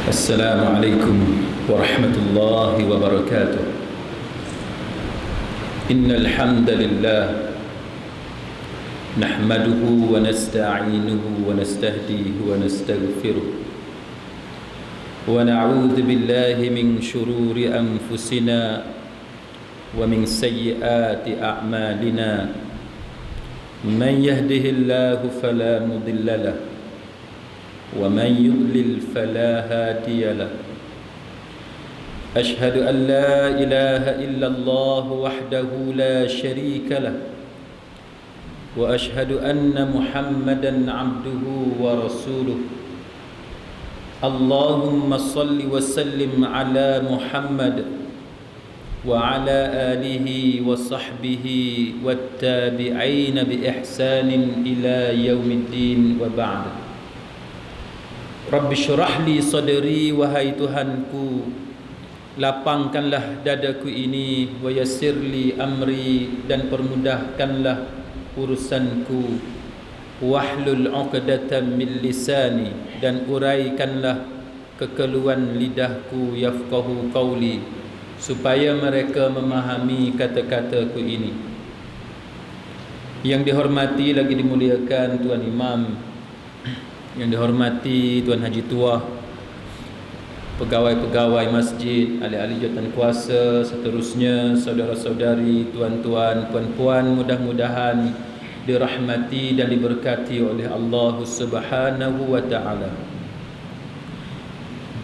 السلام عليكم ورحمة الله وبركاته. إن الحمد لله نحمده ونستعينه ونستهديه ونستغفره ونعوذ بالله من شرور أنفسنا ومن سيئات أعمالنا. من يهده الله فلا مضل له ومن يضلل فلا هادي له. أشهد أن لا إله إلا الله وحده لا شريك له وأشهد أن محمدا عبده ورسوله. اللهم صل وسلم على محمد وعلى آله وصحبه والتابعين بإحسان إلى يوم الدين وبعد. Rabbi syurah li sadri, wahai Tuhanku, lapangkanlah dadaku ini, wa yassir li amri, dan permudahkanlah urusanku, wahlul 'uqdatam min lisani, dan uraikanlah kekeluhan lidahku, yafqahu qawli, supaya mereka memahami kata-kataku ini. Yang dihormati lagi dimuliakan Tuan Imam, yang dihormati Tuan Haji Tua, pegawai-pegawai masjid, ahli-ahli jawatan kuasa, seterusnya saudara-saudari, tuan-tuan, puan-puan, mudah-mudahan dirahmati dan diberkati oleh Allah Subhanahu wa taala.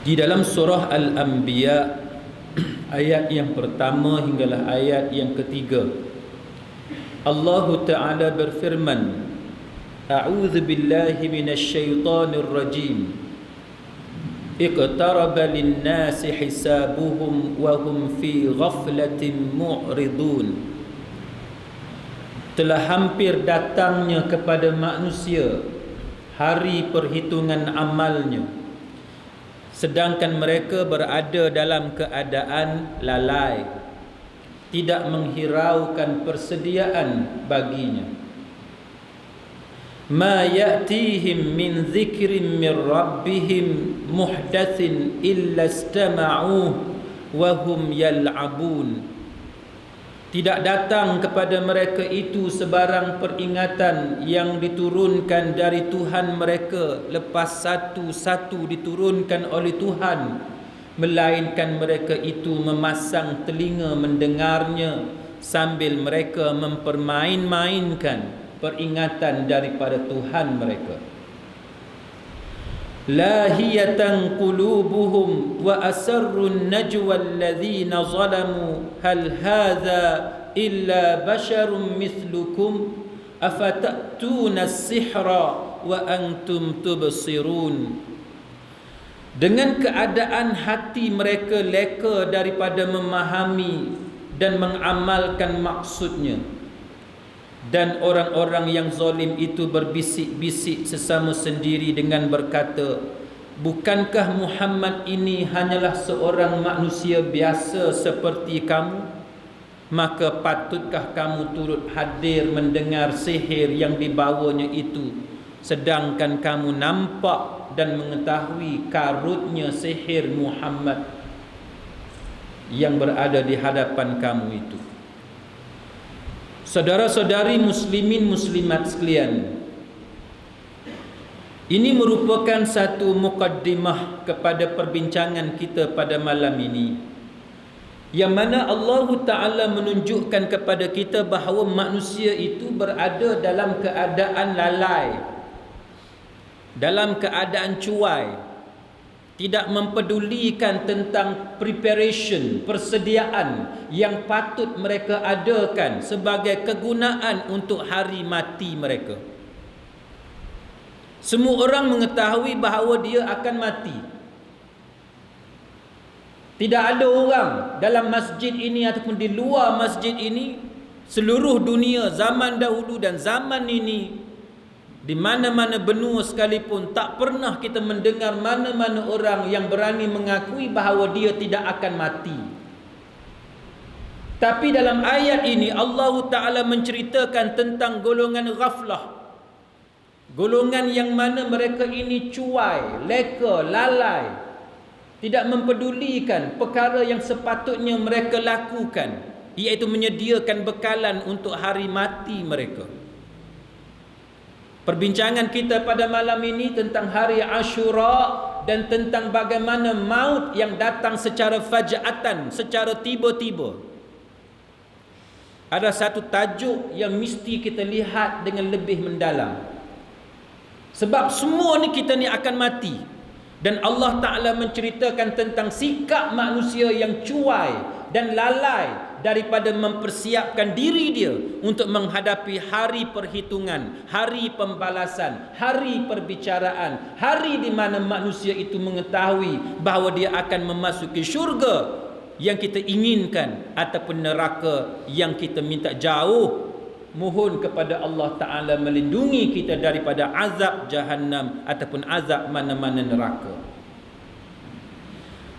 Di dalam surah Al-Anbiya ayat yang pertama hinggalah ayat yang ketiga, Allah Taala berfirman, A'udzu billahi minasy syaithanir rajim. Iqtaraba lin-nasi hisabuhum wa hum fi ghaflatin mu'ridun. Telah hampir datangnya kepada manusia hari perhitungan amalnya, sedangkan mereka berada dalam keadaan lalai, tidak menghiraukan persediaan baginya. Ma ya'tihim min dzikrin min rabbihim muhdatsin illa istama'uhu wa hum yal'abun. Tidak datang kepada mereka itu sebarang peringatan yang diturunkan dari Tuhan mereka lepas satu-satu diturunkan oleh Tuhan, melainkan mereka itu memasang telinga mendengarnya sambil mereka mempermain-mainkan peringatan daripada Tuhan mereka. Lahiyatan qulubuhum wa asarrun najwa alladhina zalamu hal hadha illa basharun mithlukum afatatuna as-sihra wa antum tubsirun. Dengan keadaan hati mereka leka daripada memahami dan mengamalkan maksudnya, dan orang-orang yang zalim itu berbisik-bisik sesama sendiri dengan berkata, bukankah Muhammad ini hanyalah seorang manusia biasa seperti kamu? Maka patutkah kamu turut hadir mendengar sihir yang dibawanya itu, sedangkan kamu nampak dan mengetahui karutnya sihir Muhammad yang berada di hadapan kamu itu. Saudara-saudari muslimin muslimat sekalian, ini merupakan satu mukaddimah kepada perbincangan kita pada malam ini, yang mana Allah Ta'ala menunjukkan kepada kita bahawa manusia itu berada dalam keadaan lalai, dalam keadaan cuai, tidak mempedulikan tentang preparation, persediaan yang patut mereka adakan sebagai kegunaan untuk hari mati mereka. Semua orang mengetahui bahawa dia akan mati. Tidak ada orang dalam masjid ini ataupun di luar masjid ini, seluruh dunia zaman dahulu dan zaman ini, di mana-mana benua sekalipun, tak pernah kita mendengar mana-mana orang yang berani mengakui bahawa dia tidak akan mati. Tapi dalam ayat ini Allah Ta'ala menceritakan tentang golongan ghaflah, golongan yang mana mereka ini cuai, leka, lalai, tidak mempedulikan perkara yang sepatutnya mereka lakukan, iaitu menyediakan bekalan untuk hari mati mereka. Perbincangan kita pada malam ini tentang hari Ashura dan tentang bagaimana maut yang datang secara faja'atan, secara tiba-tiba. Ada satu tajuk yang mesti kita lihat dengan lebih mendalam. Sebab semua ni kita ni akan mati. Dan Allah Ta'ala menceritakan tentang sikap manusia yang cuai dan lalai daripada mempersiapkan diri dia untuk menghadapi hari perhitungan, hari pembalasan, hari perbicaraan, hari di mana manusia itu mengetahui bahawa dia akan memasuki syurga yang kita inginkan ataupun neraka yang kita minta jauh. Mohon kepada Allah Ta'ala melindungi kita daripada azab jahannam ataupun azab mana-mana neraka.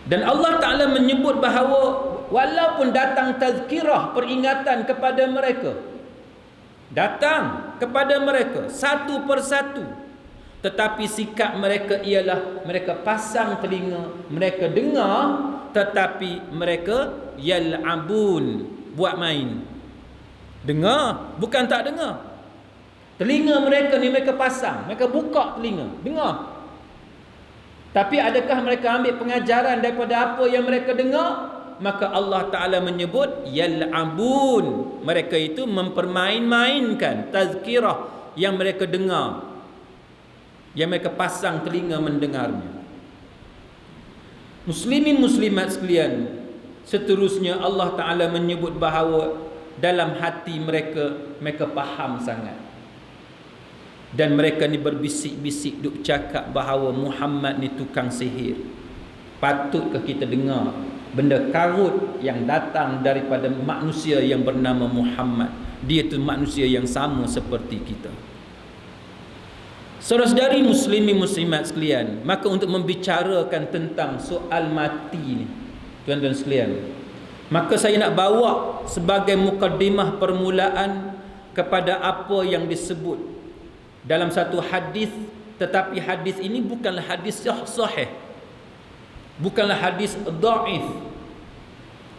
Dan Allah Ta'ala menyebut bahawa walaupun datang tazkirah, peringatan kepada mereka, datang kepada mereka satu persatu, tetapi sikap mereka ialah mereka pasang telinga, mereka dengar, tetapi mereka yal'abun, buat main. Dengar, bukan tak dengar. Telinga mereka ni mereka pasang, mereka buka telinga, dengar. Tapi adakah mereka ambil pengajaran daripada apa yang mereka dengar? Maka Allah Ta'ala menyebut yal'abun. Mereka itu mempermain-mainkan tazkirah yang mereka dengar, yang mereka pasang telinga mendengarnya. Muslimin muslimat sekalian, seterusnya Allah Ta'ala menyebut bahawa dalam hati mereka, mereka faham sangat. Dan mereka ni berbisik-bisik duk cakap bahawa Muhammad ni tukang sihir. Patutkah kita dengar benda karut yang datang daripada manusia yang bernama Muhammad? Dia tu manusia yang sama seperti kita. Saudara-saudari muslimin muslimat sekalian, maka untuk membicarakan tentang soal mati ni, tuan-tuan sekalian, maka saya nak bawa sebagai mukaddimah permulaan kepada apa yang disebut dalam satu hadis, tetapi hadis ini bukanlah hadis sahih, bukanlah hadis dhaif,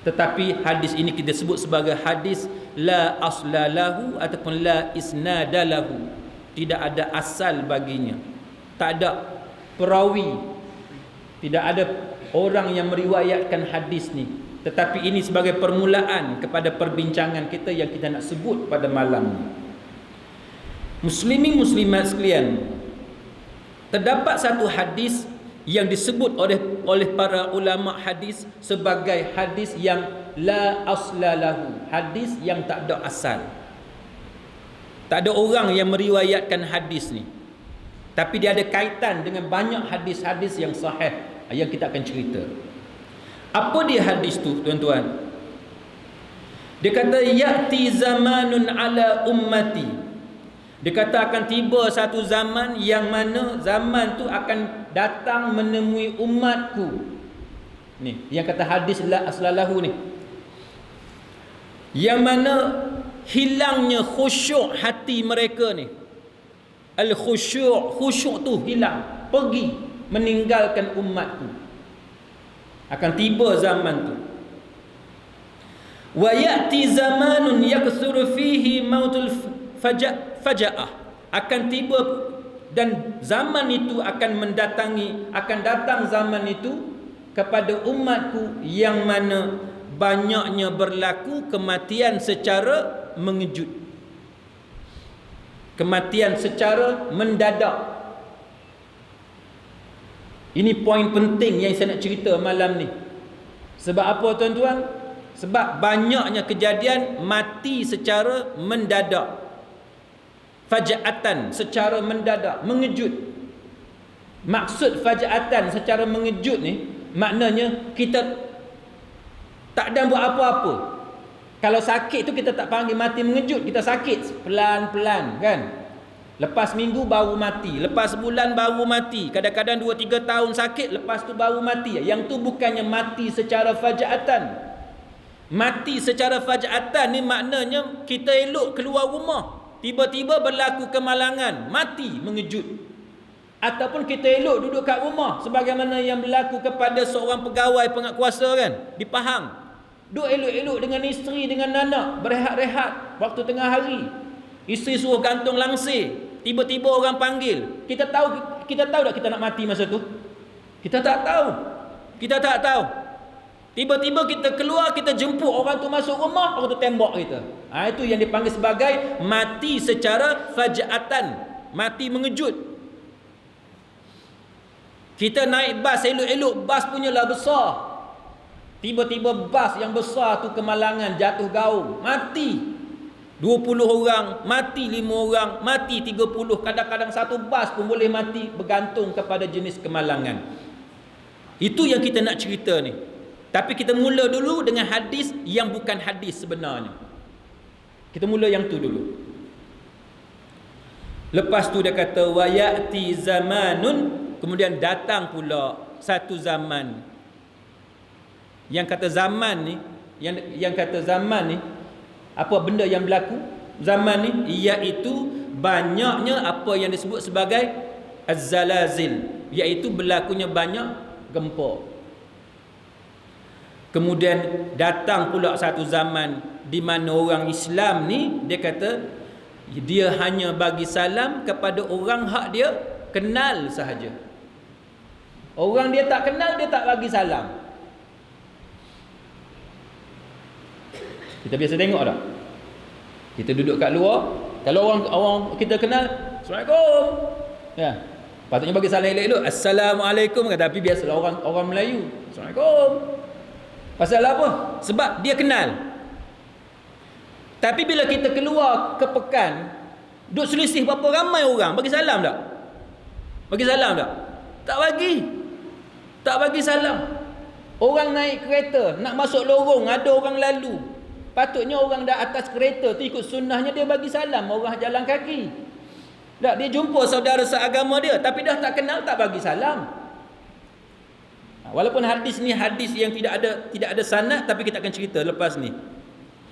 tetapi hadis ini kita sebut sebagai hadis la aslalahu ataupun la isnadalahu. Tidak ada asal baginya, tak ada perawi, tidak ada orang yang meriwayatkan hadis ni. Tetapi ini sebagai permulaan kepada perbincangan kita yang kita nak sebut pada malam ini. Muslimin muslimat sekalian, terdapat satu hadis yang disebut oleh para ulama hadis sebagai hadis yang la aslalahu, hadis yang tak ada asal. Tak ada orang yang meriwayatkan hadis ni, tapi dia ada kaitan dengan banyak hadis-hadis yang sahih yang kita akan cerita. Apa dia hadis tu, tuan-tuan? Dia kata ya'ti zamanun ala ummati. Dia kata akan tiba satu zaman yang mana zaman tu akan datang menemui umatku. Ni yang kata hadis la aslalahu ni, yang mana hilangnya khusyuk hati mereka ni. Al-khusyuk, khusyuk tu hilang, pergi, meninggalkan umatku. Akan tiba zaman tu. Wa ya'ti zamanun yakthuru fihi mautul faja'ah. Akan tiba dan zaman itu akan datang zaman itu kepada umatku yang mana banyaknya berlaku kematian secara mengejut, kematian secara mendadak. Ini poin penting yang saya nak cerita malam ni. Sebab apa, tuan-tuan? Sebab banyaknya kejadian mati secara mendadak, faja'atan, secara mendadak, mengejut. Maksud faja'atan secara mengejut ni, maknanya kita tak ada buat apa-apa. Kalau sakit tu kita tak panggil mati mengejut, kita sakit pelan-pelan kan. Lepas minggu baru mati, lepas sebulan baru mati, kadang-kadang 2-3 tahun sakit, lepas tu baru mati. Yang tu bukannya mati secara faja'atan. Mati secara faja'atan ni maknanya kita elok keluar rumah, tiba-tiba berlaku kemalangan, mati mengejut. Ataupun kita elok duduk kat rumah sebagaimana yang berlaku kepada seorang pegawai penguatkuasa kan di Pahang. Duduk elok-elok dengan isteri, dengan anak, berehat-rehat waktu tengah hari. Isteri suruh gantung langsir, tiba-tiba orang panggil. Kita tahu tak kita nak mati masa tu? Kita tak tahu. Kita tak tahu. Tiba-tiba kita keluar, kita jemput orang tu masuk rumah, orang tu tembak kita. Itu yang dipanggil sebagai mati secara faja'atan, mati mengejut. Kita naik bas, elok-elok bas punyalah besar. Tiba-tiba bas yang besar tu kemalangan, jatuh gaung, mati 20 orang, mati 5 orang, mati 30. Kadang-kadang satu bas pun boleh mati, bergantung kepada jenis kemalangan. Itu yang kita nak cerita ni. Tapi kita mula dulu dengan hadis yang bukan hadis sebenarnya. Kita mula yang tu dulu. Lepas tu dia kata wa ya'ti zamanun, kemudian datang pula satu zaman. Yang kata zaman ni, yang kata zaman ni, apa benda yang berlaku zaman ni, iaitu banyaknya apa yang disebut sebagai az-zalazil, iaitu berlakunya banyak gempa. Kemudian datang pula satu zaman di mana orang Islam ni, dia kata dia hanya bagi salam kepada orang hak dia kenal sahaja. Orang dia tak kenal, dia tak bagi salam. Kita biasa tengok tak? Kita duduk kat luar, kalau orang kita kenal, Assalamualaikum. Ya. Patutnya bagi salam elok-elok, Assalamualaikum, tapi biasalah orang Melayu, Assalamualaikum. Pasal apa? Sebab dia kenal. Tapi bila kita keluar ke pekan, duk selisih berapa ramai orang, bagi salam tak? Bagi salam tak? Tak bagi. Tak bagi salam. Orang naik kereta, nak masuk lorong, ada orang lalu. Patutnya orang dah atas kereta tu ikut sunnahnya, dia bagi salam orang jalan kaki. Tak, dia jumpa saudara seagama dia, tapi dah tak kenal, tak bagi salam. Walaupun hadis ni hadis yang tidak ada sanad, tapi kita akan cerita lepas ni.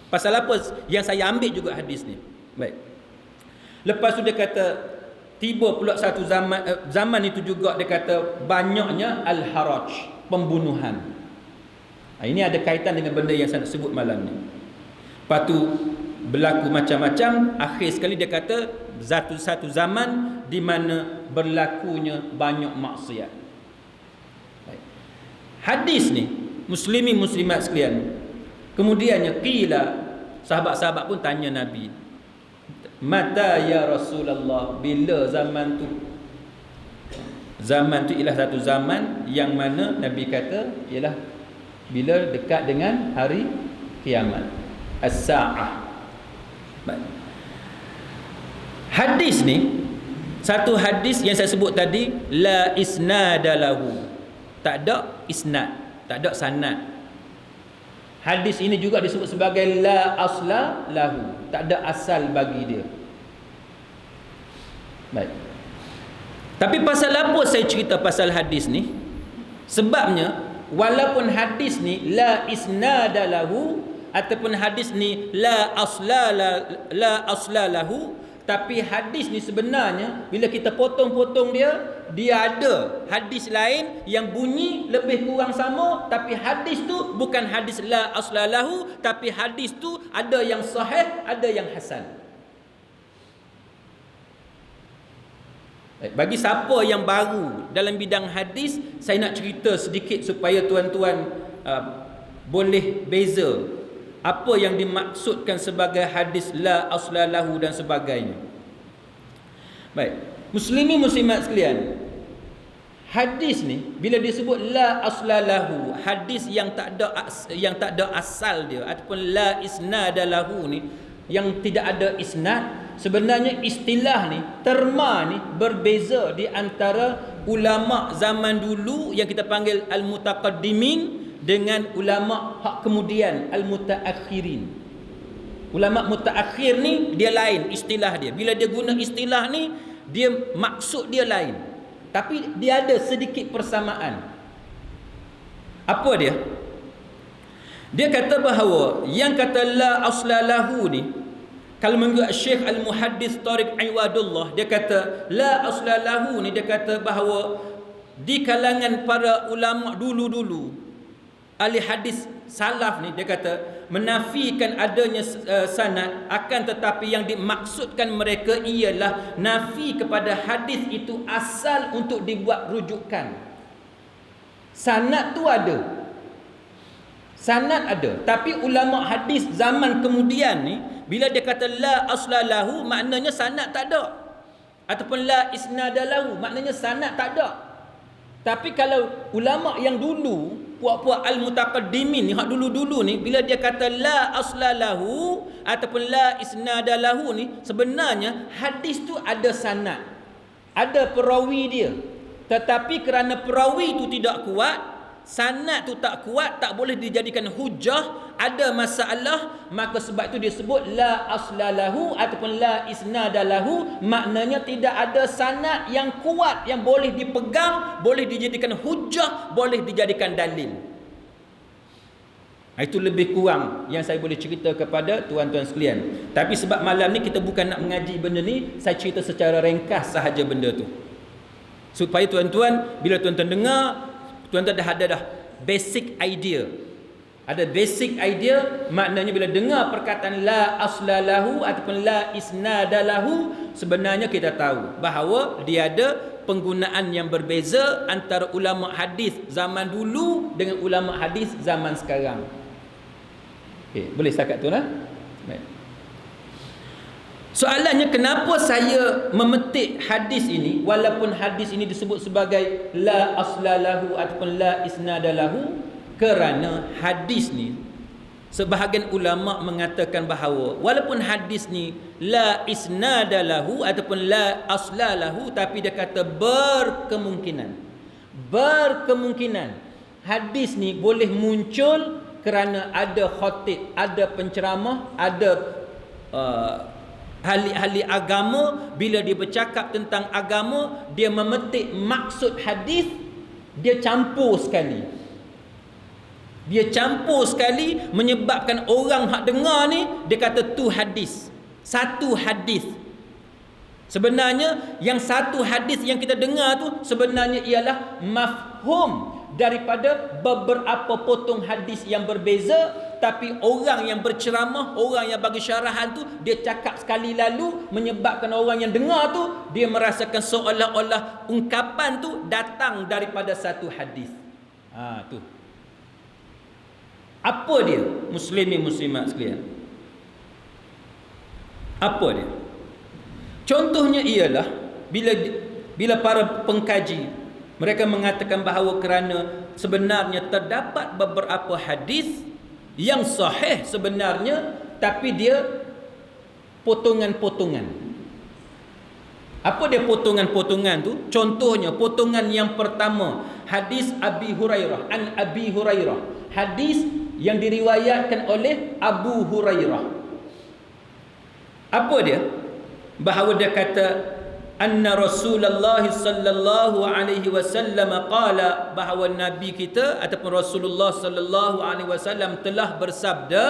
Pasal apa yang saya ambil juga hadis ni. Baik. Lepas tu dia kata tiba pula satu zaman itu juga dia kata banyaknya al-haraj, pembunuhan. Ini ada kaitan dengan benda yang saya nak sebut malam ni. Lepas tu berlaku macam-macam, akhir sekali dia kata satu zaman di mana berlakunya banyak maksiat. Hadis ni, muslimin muslimat sekalian, kemudiannya qila, sahabat-sahabat pun tanya Nabi, mata ya Rasulullah, bila zaman tu? Zaman tu ialah satu zaman yang mana Nabi kata ialah bila dekat dengan hari kiamat, as-sa'ah. Hadis ni, satu hadis yang saya sebut tadi, la isnada lahu, tak ada isnad, tak ada sanad. Hadis ini juga disebut sebagai la asla lahu, tak ada asal bagi dia. Baik. Tapi pasal apa saya cerita pasal hadis ni? Sebabnya walaupun hadis ni la isnada lahu ataupun hadis ni la asla lahu, tapi hadis ni sebenarnya bila kita potong-potong dia ada hadis lain yang bunyi lebih kurang sama, tapi hadis tu bukan hadis la asla lahu, tapi hadis tu ada yang sahih, ada yang hasan. Bagi siapa yang baru dalam bidang hadis, saya nak cerita sedikit supaya tuan-tuan boleh beza apa yang dimaksudkan sebagai hadis la asla lahu dan sebagainya. Baik, muslimin muslimat sekalian, hadis ni bila disebut la asla lahu, hadis yang tak ada asal dia, ataupun la isnada lahu ni, yang tidak ada isnad, sebenarnya istilah ni, terma ni berbeza di antara ulama zaman dulu yang kita panggil al-mutaqaddimin dengan ulama hak kemudian al-mutaakhirin. Ulama mutaakhir ni dia lain istilah dia. Bila dia guna istilah ni, dia maksud dia lain, tapi dia ada sedikit persamaan. Apa dia? Dia kata bahawa yang kata la asla lahu ni, Kalau mengikut Syekh Al-Muhaddis Tariq Iwadullah, dia kata la aslalahu ni, dia kata bahawa di kalangan para ulama dulu-dulu, ahli hadis salaf ni, dia kata menafikan adanya sanad, akan tetapi yang dimaksudkan mereka ialah nafi kepada hadis itu asal untuk dibuat rujukan. Sanad tu ada, sanad ada, tapi ulama hadis zaman kemudian ni, bila dia kata la aslalahu, maknanya sanad tak ada, ataupun la isnadalahu, maknanya sanad tak ada. Tapi kalau ulama yang dulu, puak-puak al-mutaqaddimin ni, hak dulu-dulu ni, bila dia kata la aslalahu ataupun la isnadalahu ni, sebenarnya hadis tu ada sanad, ada perawi dia. Tetapi kerana perawi tu tidak kuat, sanad tu tak kuat, tak boleh dijadikan hujah, ada masalah, maka sebab itu disebut la aslalahu ataupun la isnadalahu, maknanya tidak ada sanad yang kuat yang boleh dipegang, boleh dijadikan hujah, boleh dijadikan dalil. Itu lebih kurang yang saya boleh cerita kepada tuan-tuan sekalian. Tapi sebab malam ni kita bukan nak mengaji benda ni, saya cerita secara ringkas sahaja benda tu, supaya tuan-tuan, bila tuan-tuan dengar, tuan-tuan dah ada basic idea. Ada basic idea, maknanya bila dengar perkataan la aslalahu ataupun la isnadalahu, sebenarnya kita tahu bahawa dia ada penggunaan yang berbeza antara ulama hadis zaman dulu dengan ulama hadis zaman sekarang. Okey, boleh setakat tu lah. Baik. Soalannya, kenapa saya memetik hadis ini walaupun hadis ini disebut sebagai la aslalahu ataupun la isnadalahu? Kerana hadis ni, sebahagian ulama mengatakan bahawa walaupun hadis ni la isnadalahu ataupun la aslalahu, tapi dia kata berkemungkinan hadis ni boleh muncul kerana ada khatib, ada penceramah, ada ahli-ahli agama. Bila dia bercakap tentang agama, dia memetik maksud hadis, dia campur sekali, menyebabkan orang hak dengar ni, dia kata tu hadis, satu hadis. Sebenarnya yang satu hadis yang kita dengar tu sebenarnya ialah mafhum daripada beberapa potong hadis yang berbeza. Tapi orang yang berceramah, orang yang bagi syarahan tu, dia cakap sekali lalu, menyebabkan orang yang dengar tu, dia merasakan seolah-olah ungkapan tu datang daripada satu hadis. Tu apa dia, muslimin muslimat sekalian? Apa dia? Contohnya ialah bila para pengkaji mereka mengatakan bahawa kerana sebenarnya terdapat beberapa hadis yang sahih sebenarnya, tapi dia potongan-potongan. Apa dia potongan-potongan tu? Contohnya potongan yang pertama, hadis Abi Hurairah, an Abi Hurairah, hadis yang diriwayatkan oleh Abu Hurairah. Apa dia? Bahawa dia kata anna Rasulullah sallallahu alaihi wasallam qala, bahawa nabi kita ataupun Rasulullah sallallahu alaihi wasallam telah bersabda,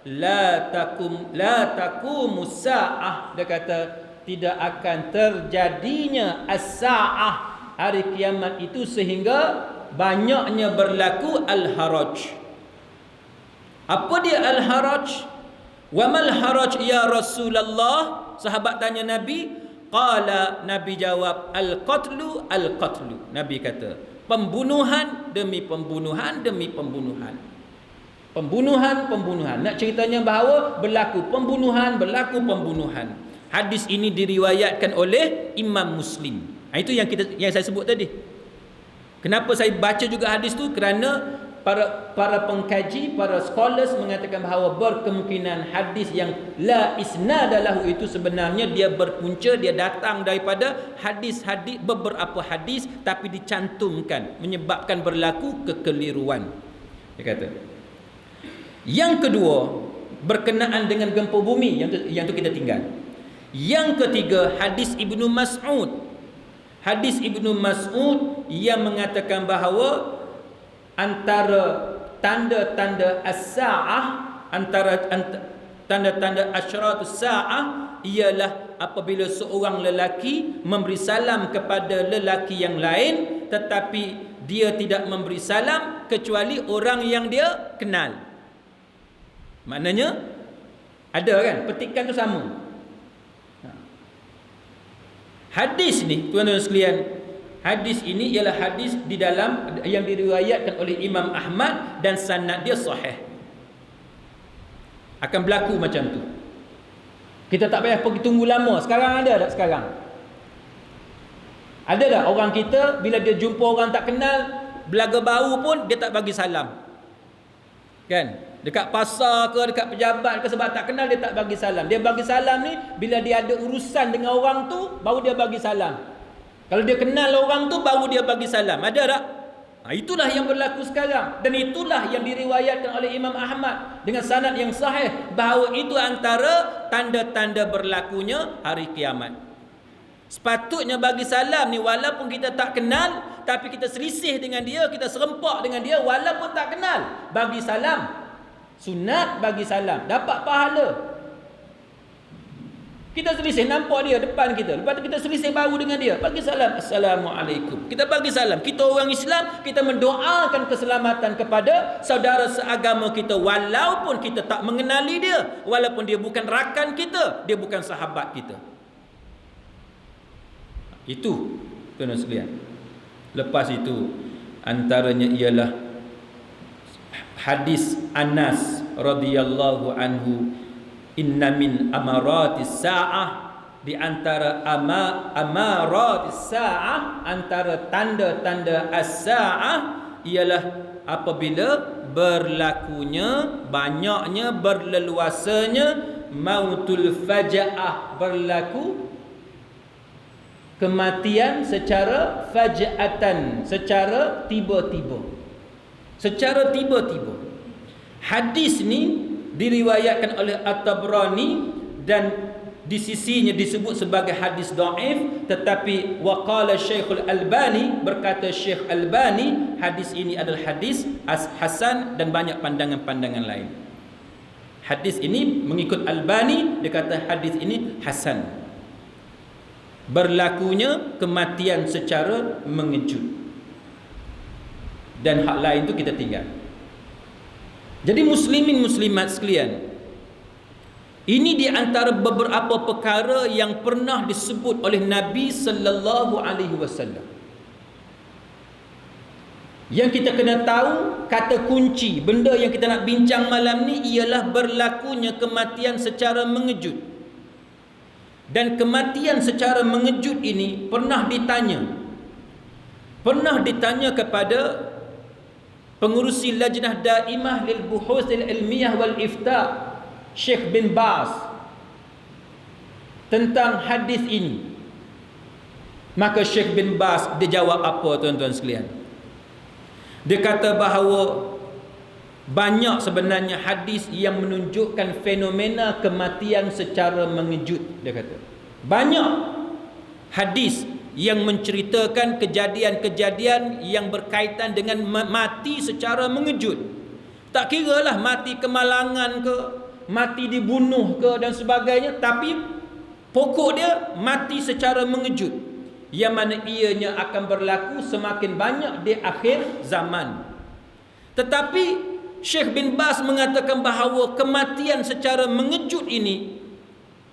la taqumu saah, dia kata tidak akan terjadinya as-saah, hari kiamat itu, sehingga banyaknya berlaku al-haraj. Apa dia al-haraj? Wa mal haraj ya Rasulullah? Sahabat tanya Nabi. Qala, Nabi jawab, al-qatlu al-qatlu. Nabi kata, pembunuhan demi pembunuhan demi pembunuhan. Pembunuhan. Nak ceritanya bahawa berlaku pembunuhan. Hadis ini diriwayatkan oleh Imam Muslim. Itu yang saya sebut tadi. Kenapa saya baca juga hadis tu? Kerana para pengkaji, para scholars mengatakan bahawa berkemungkinan hadis yang la isnadalahu itu sebenarnya dia berpunca, dia datang daripada hadis-hadis, beberapa hadis, tapi dicantumkan, menyebabkan berlaku kekeliruan. Dia kata. Yang kedua, berkenaan dengan gempa bumi, yang tu kita tinggal. Yang ketiga, hadis Ibnu Mas'ud. Hadis Ibnu Mas'ud yang mengatakan bahawa antara tanda-tanda as-sa'ah, tanda-tanda asyratus saah ialah apabila seorang lelaki memberi salam kepada lelaki yang lain, tetapi dia tidak memberi salam kecuali orang yang dia kenal. Maknanya ada kan, petikan tu sama. Hadis ni tuan-tuan sekalian, hadis ini ialah hadis di dalam yang diriwayatkan oleh Imam Ahmad dan sanad dia sahih. Akan berlaku macam tu. Kita tak payah pergi tunggu lama. Sekarang ada tak sekarang? Ada tak orang kita bila dia jumpa orang tak kenal, belaga baru pun dia tak bagi salam? Kan? Dekat pasar ke, dekat pejabat ke, sebab tak kenal dia tak bagi salam. Dia bagi salam ni bila dia ada urusan dengan orang tu, baru dia bagi salam. Kalau dia kenal orang tu, baru dia bagi salam. Ada tak? Itulah yang berlaku sekarang. Dan itulah yang diriwayatkan oleh Imam Ahmad dengan sanad yang sahih, bahawa itu antara tanda-tanda berlakunya hari kiamat. Sepatutnya bagi salam ni walaupun kita tak kenal, tapi kita selisih dengan dia, kita serempak dengan dia walaupun tak kenal. Bagi salam. Sunat bagi salam, dapat pahala. Kita selisih, nampak dia depan kita, lepas tu kita selisih baru dengan dia, bagi salam, Assalamualaikum. Kita bagi salam. Kita orang Islam, kita mendoakan keselamatan kepada saudara seagama kita, walaupun kita tak mengenali dia, walaupun dia bukan rakan kita, dia bukan sahabat kita. Itu tuan-tuan sekalian. Lepas itu antaranya ialah hadis Anas radhiyallahu anhu, inna min amaratis saah, di antara amaratis saah, antara tanda-tanda as-saah ialah apabila berlakunya, banyaknya, berleluasanya mautul fajaah, berlaku kematian secara faja'atan, secara tiba-tiba. Secara tiba-tiba. Hadis ni diriwayatkan oleh At-Tabrani dan di sisinya disebut sebagai hadis dhaif, tetapi waqala Syekhul Albani, berkata Syekh Albani, hadis ini adalah hadis hasan dan banyak pandangan-pandangan lain. Hadis ini mengikut Albani, dia kata hadis ini hasan. Berlakunya kematian secara mengejut. Dan hak lain tu kita tinggal. Jadi muslimin muslimat sekalian, ini di antara beberapa perkara yang pernah disebut oleh Nabi sallallahu alaihi wasallam. Yang kita kena tahu, kata kunci benda yang kita nak bincang malam ni ialah berlakunya kematian secara mengejut. Dan kematian secara mengejut ini pernah ditanya kepada pengurusi Lajnah Daimah lil Buhuthil Ilmiyah wal Ifta, Syekh bin Baz, tentang hadis ini. Maka Syekh bin Baz dia jawab apa tuan-tuan sekalian? Dia kata bahawa banyak sebenarnya hadis yang menunjukkan fenomena kematian secara mengejut. Dia kata banyak hadis yang menceritakan kejadian-kejadian yang berkaitan dengan mati secara mengejut. Tak kiralah mati kemalangan ke, mati dibunuh ke dan sebagainya, tapi pokok dia mati secara mengejut, yang mana ianya akan berlaku semakin banyak di akhir zaman. Tetapi Syekh bin Baz mengatakan bahawa kematian secara mengejut ini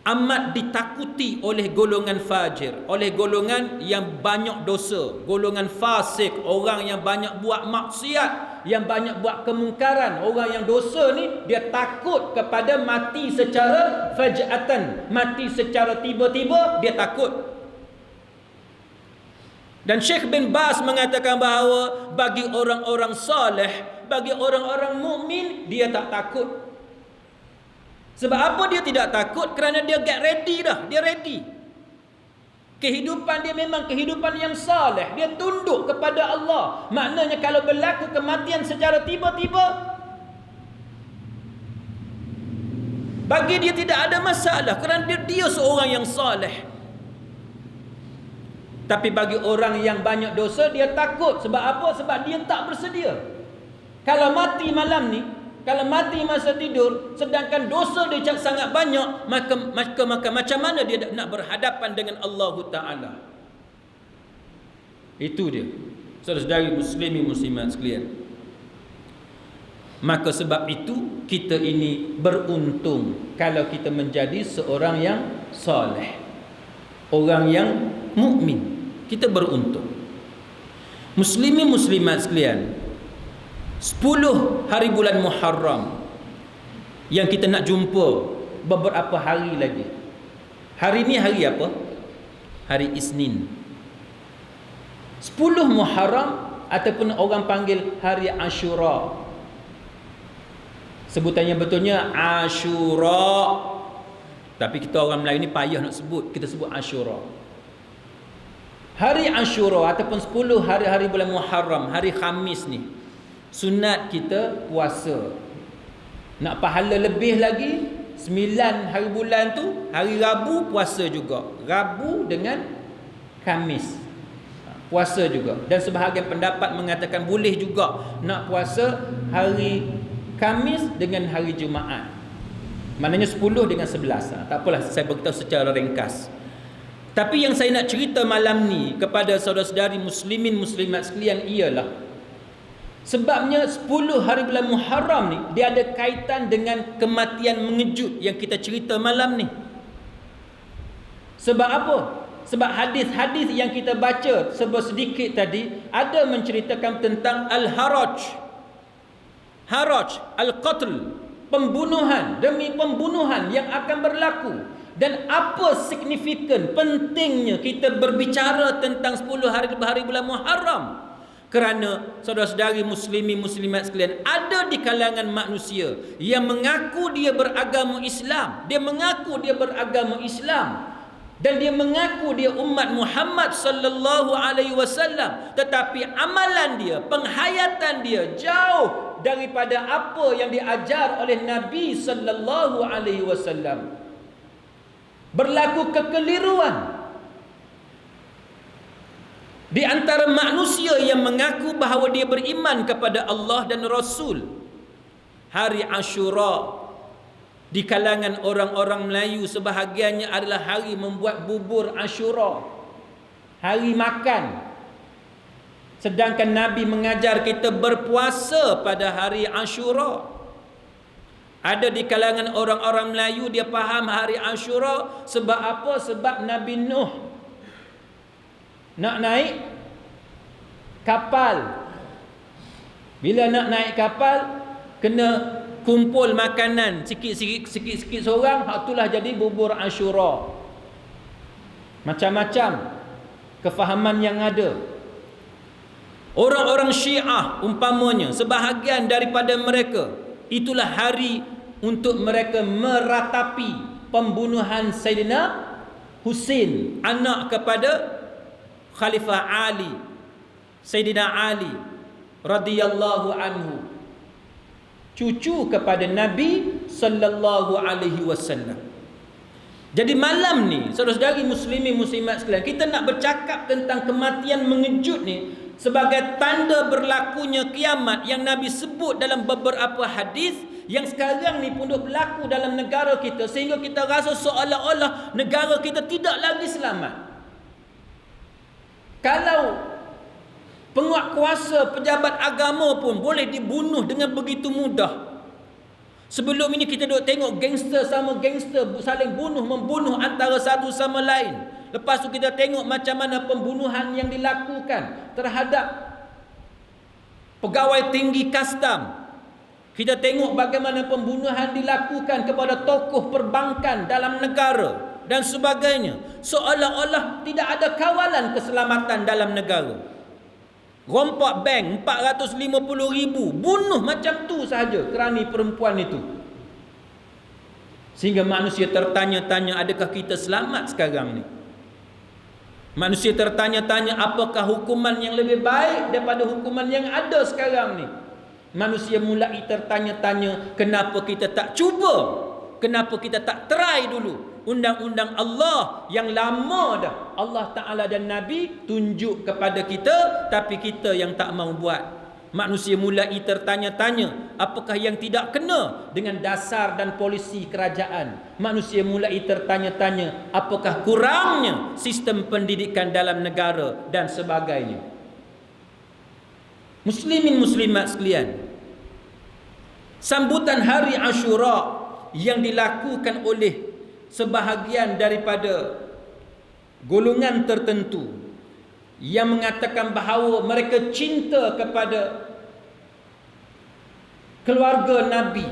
amat ditakuti oleh golongan fajir, oleh golongan yang banyak dosa, golongan fasik, orang yang banyak buat maksiat, yang banyak buat kemungkaran. Orang yang dosa ni dia takut kepada mati secara faj'atan, mati secara tiba-tiba, dia takut. Dan Syekh bin Baz mengatakan bahawa bagi orang-orang soleh, bagi orang-orang mukmin, dia tak takut. Sebab apa dia tidak takut? Kerana dia get ready dah. Dia ready. Kehidupan dia memang kehidupan yang soleh. Dia tunduk kepada Allah. Maknanya kalau berlaku kematian secara tiba-tiba, bagi dia tidak ada masalah. Kerana dia seorang yang soleh. Tapi bagi orang yang banyak dosa, dia takut. Sebab apa? Sebab dia tak bersedia. Kalau mati malam ni, Kalau mati masa tidur, sedangkan dosa dia sangat banyak, maka macam mana dia nak berhadapan dengan Allah Ta'ala? Itu dia, saudara-saudari muslimat sekalian. Maka sebab itu kita ini beruntung kalau kita menjadi seorang yang soleh, orang yang mukmin. Kita beruntung. Muslimat sekalian, 10 hari bulan Muharram yang kita nak jumpa beberapa hari lagi. Hari ni hari apa? Hari Isnin. 10 Muharram ataupun orang panggil hari Ashura. Sebutannya betulnya Ashura. Tapi kita orang Melayu ni payah nak sebut, kita sebut Ashura. Hari Ashura ataupun 10 hari-hari bulan Muharram, hari Khamis ni, sunat kita puasa. Nak pahala lebih lagi, 9 hari bulan tu, hari Rabu puasa juga. Rabu dengan Khamis puasa juga. Dan sebahagian pendapat mengatakan boleh juga nak puasa hari Khamis dengan hari Jumaat. Maknanya 10 dengan 11. Tak apalah, saya beritahu secara ringkas. Tapi yang saya nak cerita malam ni kepada saudara-saudari muslimat sekalian ialah, sebabnya 10 hari bulan Muharram ni dia ada kaitan dengan kematian mengejut yang kita cerita malam ni. Sebab apa? Sebab hadis-hadis yang kita baca sedikit tadi ada menceritakan tentang al-haraj. Haraj, al-qatl, pembunuhan demi pembunuhan yang akan berlaku. Dan apa signifikan pentingnya kita berbicara tentang 10 hari bulan Muharram? Kerana saudara-saudari muslimat sekalian, ada di kalangan manusia yang mengaku dia beragama Islam, dan dia mengaku dia umat Muhammad sallallahu alaihi wasallam, tetapi amalan dia, penghayatan dia jauh daripada apa yang diajar oleh Nabi sallallahu alaihi wasallam. Berlaku kekeliruan di antara manusia yang mengaku bahawa dia beriman kepada Allah dan Rasul. Hari Ashura di kalangan orang-orang Melayu sebahagiannya adalah hari membuat bubur Ashura, hari makan. Sedangkan Nabi mengajar kita berpuasa pada hari Ashura. Ada di kalangan orang-orang Melayu dia faham hari Ashura sebab apa? Sebab Nabi Nuh nak naik kapal. Bila nak naik kapal, kena kumpul makanan sikit-sikit seorang, itulah jadi bubur Ashura. Macam-macam kefahaman yang ada. Orang-orang Syiah umpamanya, sebahagian daripada mereka, itulah hari untuk mereka meratapi pembunuhan Sayyidina Husain, anak kepada Khalifah Ali, Sayyidina Ali radhiyallahu anhu, cucu kepada Nabi sallallahu alaihi wasallam. Jadi malam ni saudara-saudari muslimat sekalian, kita nak bercakap tentang kematian mengejut ni sebagai tanda berlakunya kiamat yang Nabi sebut dalam beberapa hadis, yang sekarang ni pun berlaku dalam negara kita, sehingga kita rasa seolah-olah negara kita tidak lagi selamat. Kalau penguatkuasa pejabat agama pun boleh dibunuh dengan begitu mudah. Sebelum ini kita duk tengok gangster sama gangster saling membunuh antara satu sama lain. Lepas tu kita tengok macam mana pembunuhan yang dilakukan terhadap pegawai tinggi kastam. Kita tengok bagaimana pembunuhan dilakukan kepada tokoh perbankan dalam negara dan sebagainya. Seolah-olah tidak ada kawalan keselamatan dalam negara. Rompak bank 450,000, bunuh macam tu sahaja kerana perempuan itu. Sehingga manusia tertanya-tanya, adakah kita selamat sekarang ni? Manusia tertanya-tanya, apakah hukuman yang lebih baik daripada hukuman yang ada sekarang ni? Manusia mulai tertanya-tanya, kenapa kita tak cuba? Kenapa kita tak try dulu undang-undang Allah yang lama dah Allah Ta'ala dan Nabi tunjuk kepada kita, tapi kita yang tak mau buat. manusia mulai tertanya-tanya apakah yang tidak kena dengan dasar dan polisi kerajaan. Manusia mulai tertanya-tanya apakah kurangnya sistem pendidikan dalam negara dan sebagainya. Muslimin muslimat sekalian, sambutan hari Ashura yang dilakukan oleh sebahagian daripada golongan tertentu yang mengatakan bahawa mereka cinta kepada keluarga Nabi,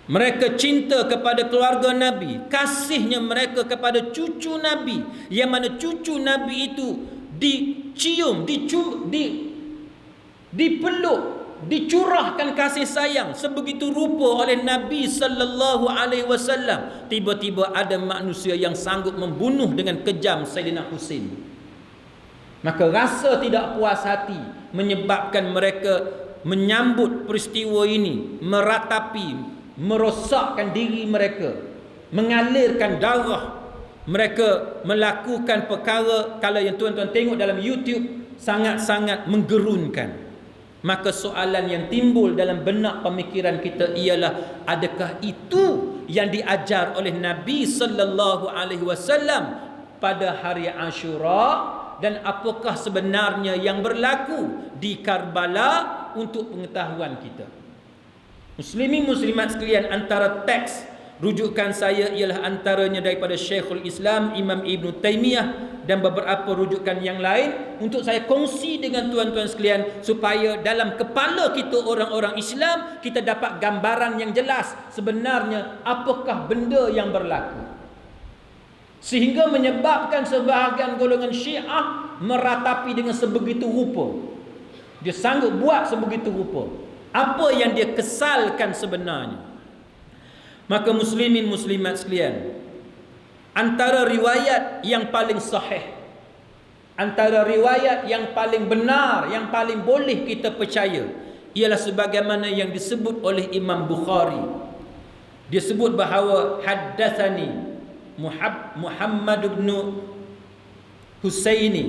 mereka cinta kepada keluarga Nabi, kasihnya mereka kepada cucu Nabi, yang mana cucu Nabi itu dicium, dipeluk, dicurahkan kasih sayang sebegitu rupa oleh Nabi sallallahu alaihi wasallam. Tiba-tiba ada manusia yang sanggup membunuh dengan kejam Saidina Husain. Maka rasa tidak puas hati menyebabkan mereka menyambut peristiwa ini, meratapi, merosakkan diri mereka, mengalirkan darah. Mereka melakukan perkara, kalau yang tuan-tuan tengok dalam YouTube, sangat-sangat menggerunkan. Maka soalan yang timbul dalam benak pemikiran kita ialah, adakah itu yang diajar oleh Nabi sallallahu alaihi wasallam pada hari Ashura, dan apakah sebenarnya yang berlaku di Karbala untuk pengetahuan kita? Muslimin muslimat sekalian, antara teks rujukan saya ialah antaranya daripada Syekhul Islam Imam Ibn Taymiyah dan beberapa rujukan yang lain untuk saya kongsi dengan tuan-tuan sekalian, supaya dalam kepala kita orang-orang Islam kita dapat gambaran yang jelas sebenarnya apakah benda yang berlaku, sehingga menyebabkan sebahagian golongan Syiah meratapi dengan sebegitu rupa. Dia sanggup buat sebegitu rupa apa yang dia kesalkan sebenarnya. Maka muslimin muslimat sekalian, antara riwayat yang paling sahih, antara riwayat yang paling benar, yang paling boleh kita percaya, ialah sebagaimana yang disebut oleh Imam Bukhari. Dia sebut bahawa haddatsani Muhammad bin Husaini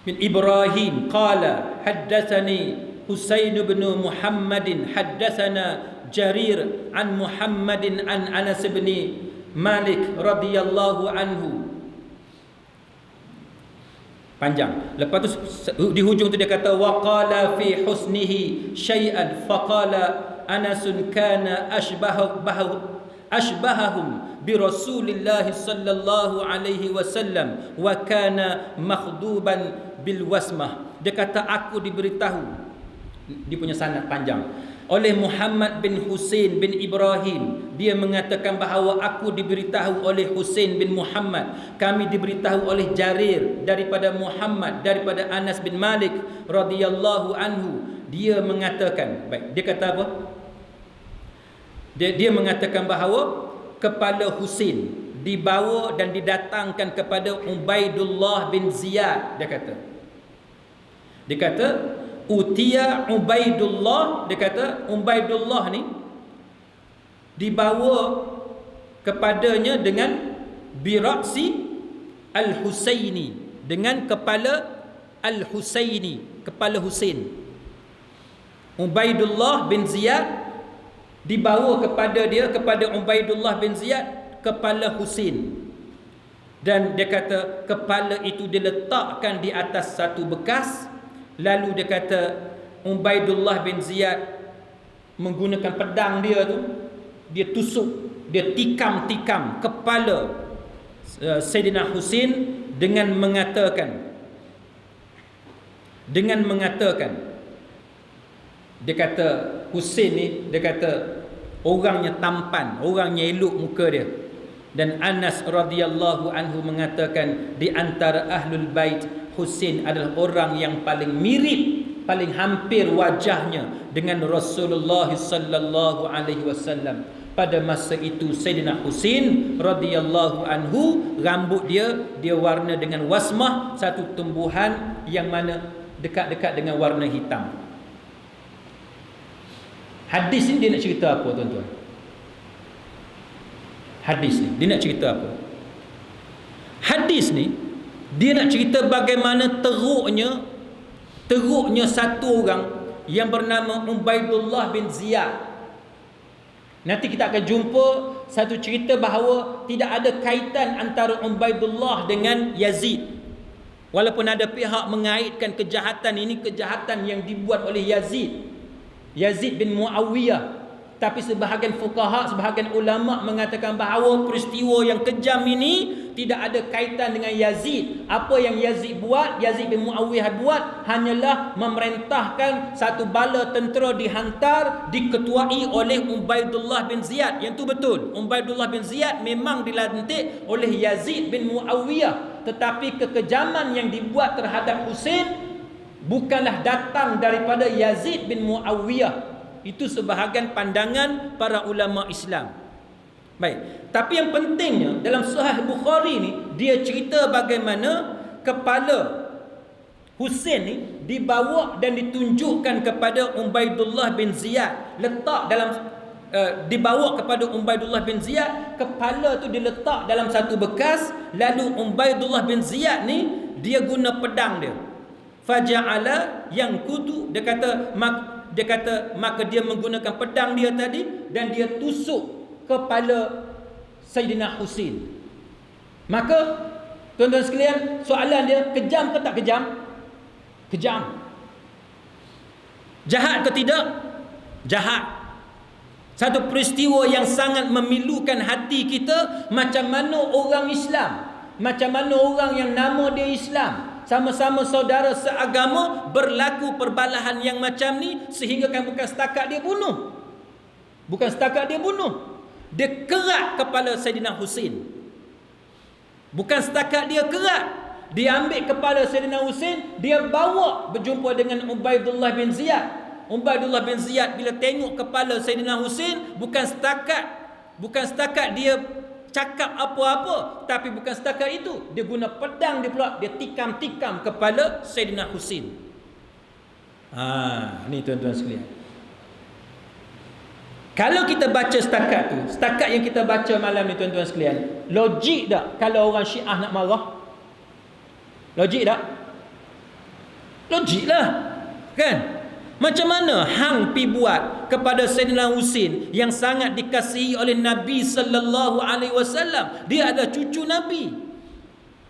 bin Ibrahim qala haddatsani Husain bin Muhammadin haddatsana Jarir an Muhammadin an Anas bin Malik radhiyallahu anhu. Panjang. Lepas tu di hujung tu dia kata wa qala fi husnihi syai'an faqala Anasun kana ashbahahum bi Rasulillah sallallahu alaihi wasallam wa kana makhduban bil wasmah. Dia kata aku diberitahu, dia punya sanad panjang, oleh Muhammad bin Husain bin Ibrahim. Dia mengatakan bahawa aku diberitahu oleh Husain bin Muhammad, kami diberitahu oleh Jarir daripada Muhammad daripada Anas bin Malik radhiyallahu anhu. Dia mengatakan, baik, dia kata apa? Dia mengatakan bahawa kepala Husain dibawa dan didatangkan kepada Ubaidullah bin Ziyad. Dia kata Utia Ubaidullah, dia kata Ubaidullah ni dibawa kepadanya dengan biraksi Al-Husaini, dengan kepala Al-Husaini, kepala Husain. Ubaidullah bin Ziyad dibawa kepada dia, kepada Ubaidullah bin Ziyad, kepala Husain. Dan dia kata kepala itu diletakkan di atas satu bekas. Lalu dia kata Ubaidullah bin Ziyad menggunakan pedang dia tu, dia tusuk, dia tikam-tikam kepala Sayyidina Husain dengan mengatakan, dia kata Husain ni, dia kata orangnya tampan, orangnya elok muka dia. Dan Anas radhiyallahu anhu mengatakan di antara ahlul bait, Husain adalah orang yang paling mirip, paling hampir wajahnya dengan Rasulullah sallallahu alaihi wasallam. Pada masa itu Sayyidina Husain radhiyallahu anhu, rambut dia warna dengan wasmah, satu tumbuhan yang mana dekat-dekat dengan warna hitam. Hadis ni dia nak cerita apa, tuan-tuan? Hadis ni dia nak cerita apa? Hadis ni dia nak cerita bagaimana teruknya teruknya satu orang yang bernama Ubaidullah bin Ziyad. Nanti kita akan jumpa satu cerita bahawa tidak ada kaitan antara Ubaidullah dengan Yazid. Walaupun ada pihak mengaitkan kejahatan ini kejahatan yang dibuat oleh Yazid bin Muawiyah. Tapi sebahagian fuqaha, sebahagian ulama mengatakan bahawa peristiwa yang kejam ini tidak ada kaitan dengan Yazid. Apa yang Yazid buat, Yazid bin Muawiyah buat hanyalah memerintahkan satu bala tentera dihantar, diketuai oleh Ubaidullah bin Ziyad. Yang itu betul. Ubaidullah bin Ziyad memang dilantik oleh Yazid bin Muawiyah. Tetapi kekejaman yang dibuat terhadap Husain bukanlah datang daripada Yazid bin Muawiyah. Itu sebahagian pandangan para ulama Islam. Baik, tapi yang pentingnya dalam Sahih Bukhari ni dia cerita bagaimana kepala Husain ni dibawa dan ditunjukkan kepada Ubaidullah bin Ziyad. Dibawa kepada Ubaidullah bin Ziyad, kepala tu diletak dalam satu bekas, lalu Ubaidullah bin Ziyad ni dia guna pedang dia. Faja'ala yang kutu, dia kata maka dia menggunakan pedang dia tadi dan dia tusuk kepala Sayyidina Husain. Maka tuan-tuan sekalian, soalan dia, kejam ke tak kejam? Kejam. Jahat ke tidak? Jahat. Satu peristiwa yang sangat memilukan hati kita. Macam mana orang Islam, macam mana orang yang nama dia Islam, sama-sama saudara seagama, berlaku perbalahan yang macam ni, sehingga kan bukan setakat dia bunuh. Bukan setakat dia bunuh, dia kerat kepala Sayyidina Husain. Bukan setakat dia kerat, dia ambil kepala Sayyidina Husain, dia bawa berjumpa dengan Ubaidullah bin Ziyad. Ubaidullah bin Ziyad bila tengok kepala Sayyidina Husain, bukan setakat dia cakap apa-apa, tapi bukan setakat itu, dia guna pedang dia pula, dia tikam-tikam kepala Sayyidina Husain. Ni tuan-tuan sekalian, kalau kita baca setakat yang kita baca malam ni tuan-tuan sekalian, logik tak kalau orang Syiah nak marah? Logik tak? Logik lah, kan? Macam mana hang pi buat kepada Sayyidina Husain yang sangat dikasihi oleh Nabi sallallahu alaihi wasallam? Dia adalah cucu Nabi.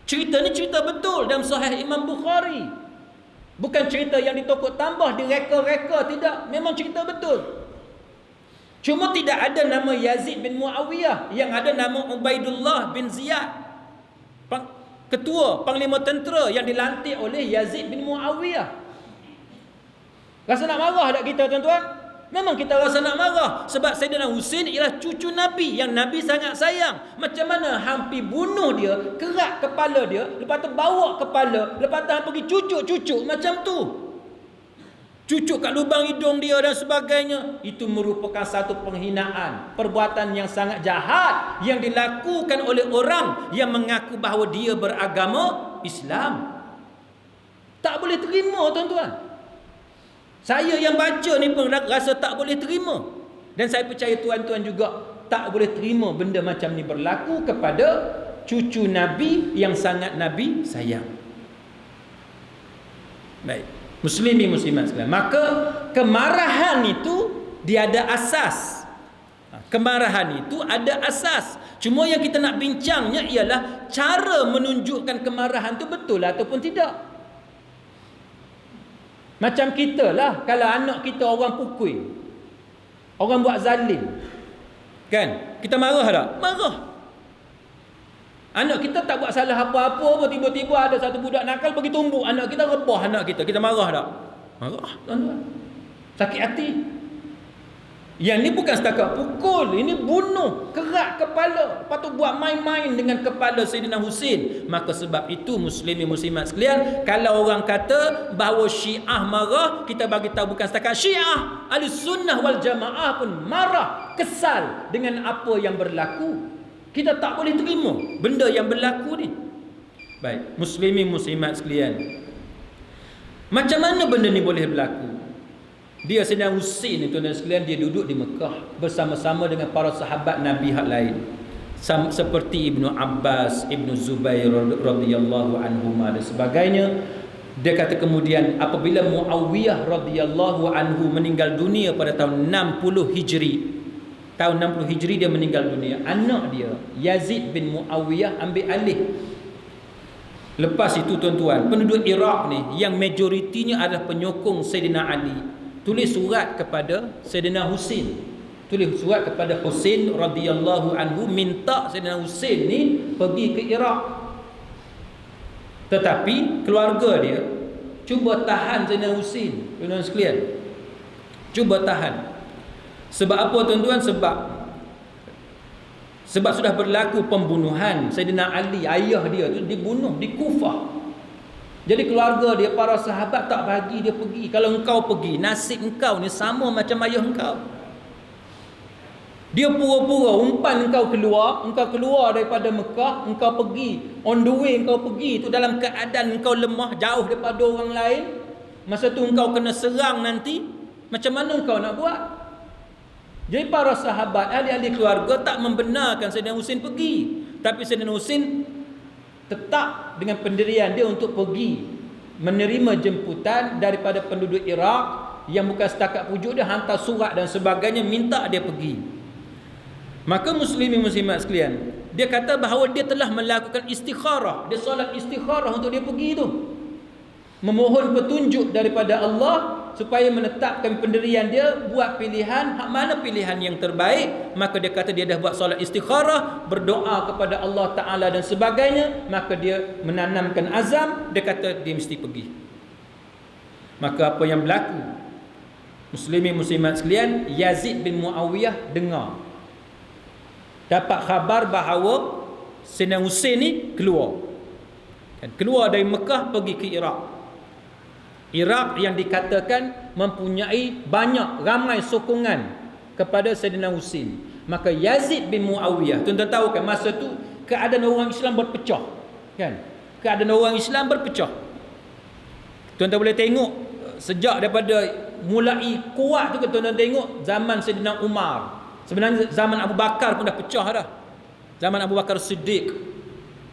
Cerita ni cerita betul dalam Sahih Imam Bukhari. Bukan cerita yang ditokok tambah, direka-reka, tidak. Memang cerita betul. Cuma tidak ada nama Yazid bin Muawiyah, yang ada nama Ubaidullah bin Ziyad, ketua panglima tentera yang dilantik oleh Yazid bin Muawiyah. Rasa nak marah tak kita tuan-tuan? Memang kita rasa nak marah. Sebab Sayyidina Husain ialah cucu Nabi yang Nabi sangat sayang. Macam mana hampir bunuh dia, kerat kepala dia, lepas tu bawa kepala, lepas tu pergi cucuk-cucuk macam tu, cucuk kat lubang hidung dia dan sebagainya. Itu merupakan satu penghinaan, perbuatan yang sangat jahat yang dilakukan oleh orang yang mengaku bahawa dia beragama Islam. Tak boleh terima tuan-tuan. Saya yang baca ni pun rasa tak boleh terima. Dan saya percaya tuan-tuan juga tak boleh terima benda macam ni berlaku kepada cucu Nabi yang sangat Nabi sayang. Baik, muslimin muslimat sekalian, maka kemarahan itu dia ada asas. Kemarahan itu ada asas. Cuma yang kita nak bincangnya ialah cara menunjukkan kemarahan itu betul ataupun tidak. Macam kita lah, kalau anak kita orang pukul, orang buat zalim, kan? Kita marah tak? Marah. Anak kita tak buat salah apa-apa, tiba-tiba ada satu budak nakal pergi tumbuk anak kita, rebah anak kita. Kita marah tak? Marah, tuan-tuan. Sakit hati. Yang ni bukan setakat pukul, ini bunuh, kerat kepala, lepas tu buat main-main dengan kepala Sayyidina Husain. Maka sebab itu muslimin muslimat sekalian, kalau orang kata bahawa Syiah marah, kita bagi tahu bukan setakat Syiah, Ahlussunnah wal Jamaah pun marah, kesal dengan apa yang berlaku. Kita tak boleh terima benda yang berlaku ni. Baik, muslimin muslimat sekalian, macam mana benda ni boleh berlaku? Dia Sayyidina Husain itu dan sekalian, dia duduk di Mekah bersama-sama dengan para sahabat Nabi hak lain, seperti Ibnu Abbas, Ibnu Zubair radhiyallahu anhuma dan sebagainya. Dia kata kemudian apabila Muawiyah radhiyallahu anhu meninggal dunia pada tahun 60 Hijri, tahun 60 Hijri dia meninggal dunia, anak dia Yazid bin Muawiyah ambil alih. Lepas itu tuan-tuan, penduduk Iraq ni yang majoritinya adalah penyokong Sayyidina Ali, tulis surat kepada Sayyidina Husin. Tulis surat kepada Husin radhiyallahu anhu, minta Sayyidina Husin ni pergi ke Iraq. Tetapi keluarga dia cuba tahan Sayyidina Husin. Tuan-tuan sekalian, cuba tahan. Sebab apa tuan-tuan? Sebab sudah berlaku pembunuhan Sayyidina Ali, ayah dia tu dibunuh di Kufah. Jadi keluarga dia, para sahabat tak bagi dia pergi. Kalau engkau pergi, nasib engkau ni sama macam ayah engkau. Dia pura-pura umpan engkau keluar daripada Mekah, engkau pergi, on the way engkau pergi tu dalam keadaan engkau lemah, jauh daripada orang lain. Masa tu engkau kena serang nanti, macam mana engkau nak buat? Jadi para sahabat, ahli-ahli keluarga tak membenarkan Sayyidina Husin pergi. Tapi Sayyidina Husin tetap dengan pendirian dia untuk pergi, menerima jemputan daripada penduduk Iraq yang bukan setakat pujuk dia, hantar surat dan sebagainya, minta dia pergi. Maka muslimin muslimat sekalian, dia kata bahawa dia telah melakukan istikharah. Dia solat istikharah untuk dia pergi tu, memohon petunjuk daripada Allah supaya menetapkan pendirian dia, buat pilihan, hak mana pilihan yang terbaik. Maka dia kata dia dah buat solat istikharah, berdoa kepada Allah Ta'ala dan sebagainya. Maka dia menanamkan azam, dia kata dia mesti pergi. Maka apa yang berlaku, muslimin muslimat sekalian, Yazid bin Muawiyah dengar, dapat khabar bahawa Sayyidina Husin ni keluar dari Mekah pergi ke Iraq. Iraq yang dikatakan mempunyai ramai sokongan kepada Sayyidina Husin. Maka Yazid bin Muawiyah, tuan-tuan tahu kan masa tu keadaan orang Islam berpecah, kan? Keadaan orang Islam berpecah. Tuan-tuan boleh tengok sejak daripada mulai kuat tu, tuan-tuan tengok zaman Sayyidina Umar. Sebenarnya zaman Abu Bakar pun dah pecah dah. Zaman Abu Bakar Siddiq,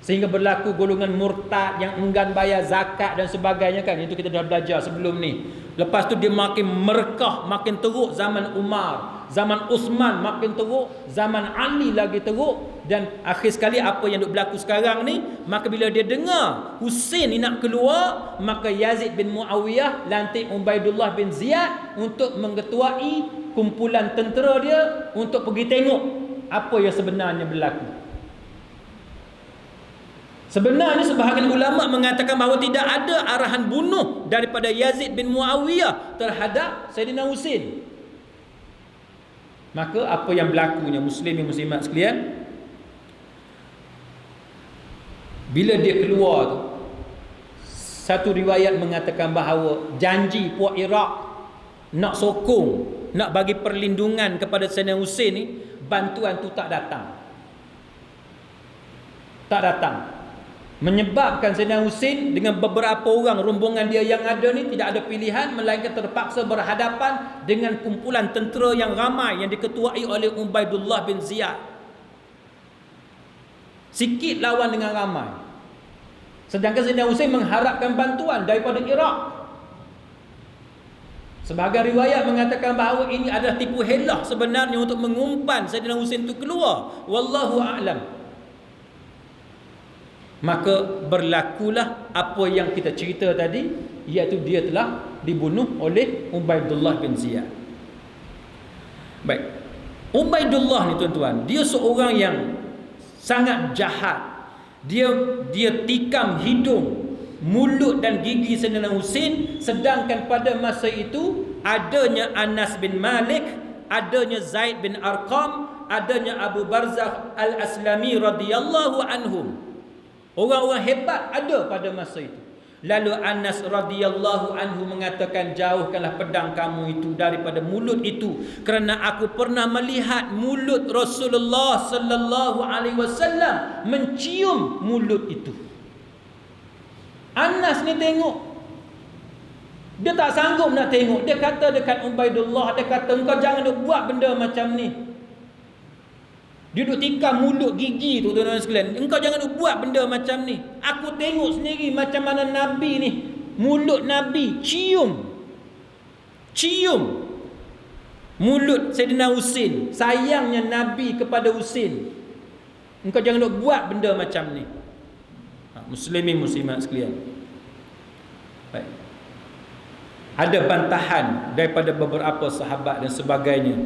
sehingga berlaku golongan murtad yang enggan bayar zakat dan sebagainya, kan? Itu kita dah belajar sebelum ni. Lepas tu dia makin merekah, makin teruk zaman Umar, zaman Uthman makin teruk, zaman Ali lagi teruk, dan akhir sekali apa yang duk berlaku sekarang ni. Maka bila dia dengar Husin ni nak keluar, maka Yazid bin Muawiyah lantik Ubaidullah bin Ziyad untuk mengetuai kumpulan tentera dia untuk pergi tengok apa yang sebenarnya berlaku. Sebenarnya sebahagian ulama mengatakan bahawa tidak ada arahan bunuh daripada Yazid bin Muawiyah terhadap Sayyidina Husin. Maka apa yang berlakunya, muslimin muslimat sekalian, bila dia keluar tu, satu riwayat mengatakan bahawa janji puak Iraq nak sokong, nak bagi perlindungan kepada Sayyidina Husin ni, bantuan tu tak datang. Menyebabkan Sayyidina Husin dengan beberapa orang rombongan dia yang ada ni tidak ada pilihan melainkan terpaksa berhadapan dengan kumpulan tentera yang ramai yang diketuai oleh Ubaidullah bin Ziyad. Sikit lawan dengan ramai. Sedangkan Sayyidina Husin mengharapkan bantuan daripada Iraq. Sebahagian riwayat mengatakan bahawa ini adalah tipu helah sebenarnya untuk mengumpan Sayyidina Husin itu keluar. Wallahu a'lam. Maka berlakulah apa yang kita cerita tadi, iaitu dia telah dibunuh oleh Ubaidullah bin Ziyad. Baik. Ubaidullah ni tuan-tuan, dia seorang yang sangat jahat. Dia tikam hidung, mulut dan gigi Sayyidina Husin. Sedangkan pada masa itu adanya Anas bin Malik, adanya Zaid bin Arqam, adanya Abu Barzakh al-Aslami radhiyallahu anhum. Orang-orang hebat ada pada masa itu. Lalu Anas radhiyallahu anhu mengatakan, jauhkanlah pedang kamu itu daripada mulut itu, kerana aku pernah melihat mulut Rasulullah sallallahu alaihi wasallam mencium mulut itu. Anas ni tengok, dia tak sanggup nak tengok. Dia kata dekat Ubaidullah, dia kata, engkau jangan buat benda macam ni. Dia duduk tikam mulut gigi tu, tuan-tuan sekalian. Engkau jangan buat benda macam ni. Aku tengok sendiri macam mana Nabi ni mulut Nabi cium mulut Sayyidina Husin. Sayangnya Nabi kepada Husin. Engkau jangan nak buat benda macam ni. Muslimin muslimat sekalian. Baik. Ada bantahan daripada beberapa sahabat dan sebagainya.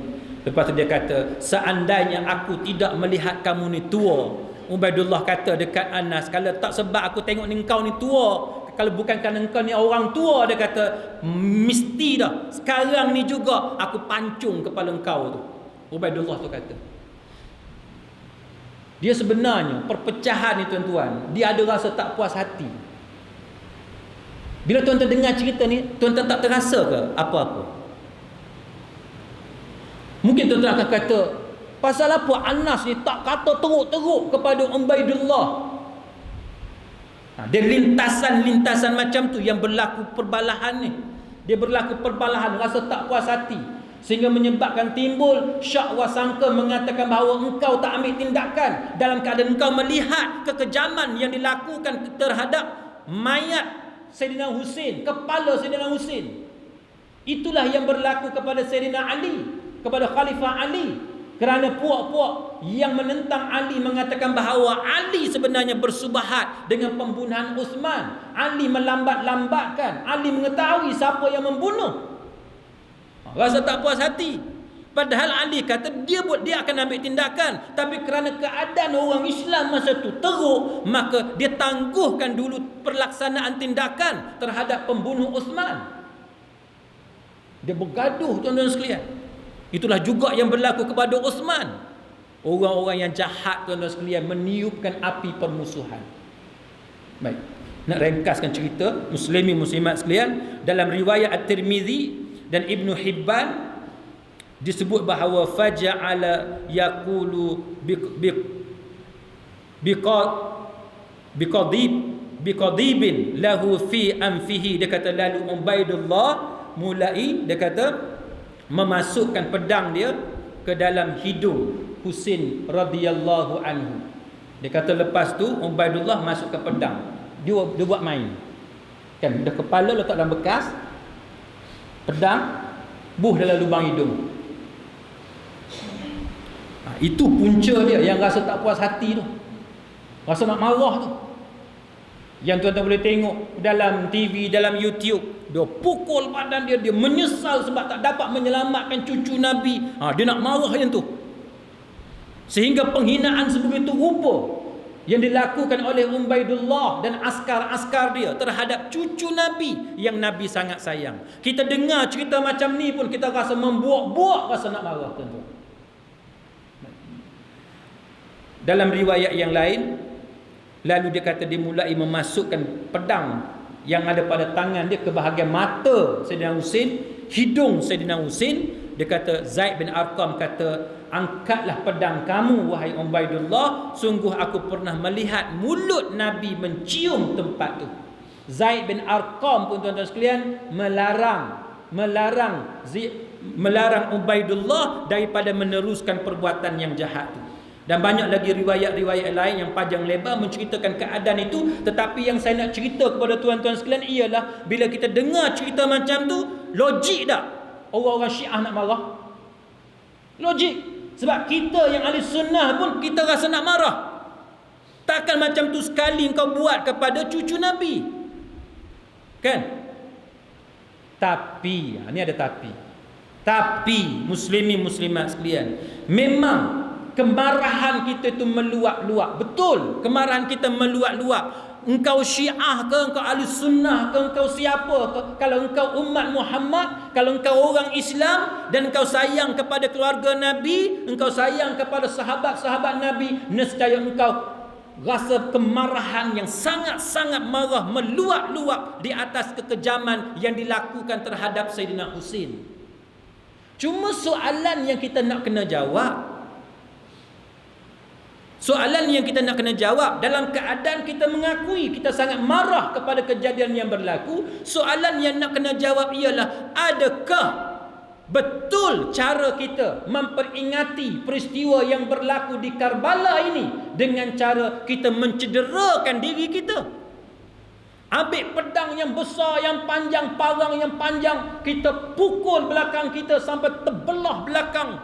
Lepas tu dia kata, seandainya aku tidak melihat kamu ni tua. Ubaidullah kata dekat Anas, kalau tak sebab aku tengok ni kau ni tua, kalau bukan kerana engkau ni orang tua, dia kata mesti dah sekarang ni juga aku pancung kepala engkau tu. Ubaidullah tu kata. Dia sebenarnya perpecahan ni tuan-tuan, dia ada rasa tak puas hati. Bila tuan-tuan dengar cerita ni, tuan-tuan tak terasa ke apa-apa? Mungkin tuan-tuan akan kata, pasal apa Anas ni tak kata teruk-teruk kepada Ubaidullah? Dia lintasan-lintasan macam tu yang berlaku perbalahan ni. Dia berlaku perbalahan, rasa tak puas hati, sehingga menyebabkan timbul syak wasangka mengatakan bahawa engkau tak ambil tindakan dalam keadaan engkau melihat kekejaman yang dilakukan terhadap mayat Sayyidina Husin, kepala Sayyidina Husin. Itulah yang berlaku kepada Sayyidina Ali, kepada Khalifah Ali. Kerana puak-puak yang menentang Ali mengatakan bahawa Ali sebenarnya bersubahat dengan pembunuhan Uthman. Ali melambat-lambatkan. Ali mengetahui siapa yang membunuh. Rasa tak puas hati. Padahal Ali kata dia akan ambil tindakan. Tapi kerana keadaan orang Islam masa tu teruk, maka dia tangguhkan dulu pelaksanaan tindakan terhadap pembunuh Uthman. Dia bergaduh tuan-tuan sekalian. Itulah juga yang berlaku kepada Uthman. Orang-orang yang jahat tuan-tuan sekalian meniupkan api permusuhan. Baik, nak ringkaskan cerita muslimin muslimat sekalian, dalam riwayat At-Tirmizi dan Ibnu Hibban disebut bahawa faja'ala yaqulu biqadibin lahu fi anfihi. Dia kata lalu Ubaidullah mulai, dia kata, memasukkan pedang dia ke dalam hidung Husin radhiyallahu anhu. Dia kata lepas tu Ubaidullah masuk ke pedang. Dia buat main. Kan dah kepala letak dalam bekas, pedang buh dalam lubang hidung. Itu punca dia yang rasa tak puas hati tu. Rasa nak marah tu. Yang tuan-tuan boleh tengok dalam TV, dalam YouTube. Dia pukul badan dia, dia menyesal sebab tak dapat menyelamatkan cucu Nabi. Dia nak marah yang tu. Sehingga penghinaan sebegitu rupa yang dilakukan oleh Ubaidullah dan askar-askar dia terhadap cucu Nabi yang Nabi sangat sayang. Kita dengar cerita macam ni pun kita rasa membuak-buak, rasa nak marah tuan-tuan. Dalam riwayat yang lain, lalu dia kata dia mulai memasukkan pedang yang ada pada tangan dia ke bahagian mata Sayyidina Husin, hidung Sayyidina Husin. Dia kata, Zaid bin Arqam kata, angkatlah pedang kamu wahai Ubaidullah, sungguh aku pernah melihat mulut Nabi mencium tempat tu. Zaid bin Arqam pun tuan-tuan sekalian melarang Ubaidullah daripada meneruskan perbuatan yang jahat tu. Dan banyak lagi riwayat-riwayat lain yang panjang lebar menceritakan keadaan itu. Tetapi yang saya nak cerita kepada tuan-tuan sekalian ialah, bila kita dengar cerita macam tu, logik tak orang-orang Syiah nak marah? Logik. Sebab kita yang ahli sunnah pun kita rasa nak marah. Takkan macam tu sekali kau buat kepada cucu Nabi. Kan? Tapi, ni ada tapi. Tapi muslimin muslimat sekalian, memang kemarahan kita itu meluap-luap. Betul, kemarahan kita meluap-luap. Engkau Syiah ke, engkau ahli sunnah ke, engkau siapa ke, kalau engkau umat Muhammad, kalau engkau orang Islam dan engkau sayang kepada keluarga Nabi, engkau sayang kepada sahabat-sahabat Nabi, nescaya engkau rasa kemarahan yang sangat-sangat marah, meluap-luap di atas kekejaman yang dilakukan terhadap Sayyidina Husin. Cuma soalan yang kita nak kena jawab, dalam keadaan kita mengakui kita sangat marah kepada kejadian yang berlaku, soalan yang nak kena jawab ialah, adakah betul cara kita memperingati peristiwa yang berlaku di Karbala ini dengan cara kita mencederakan diri kita? Ambil pedang yang besar, yang panjang, parang yang panjang, kita pukul belakang kita sampai terbelah belakang,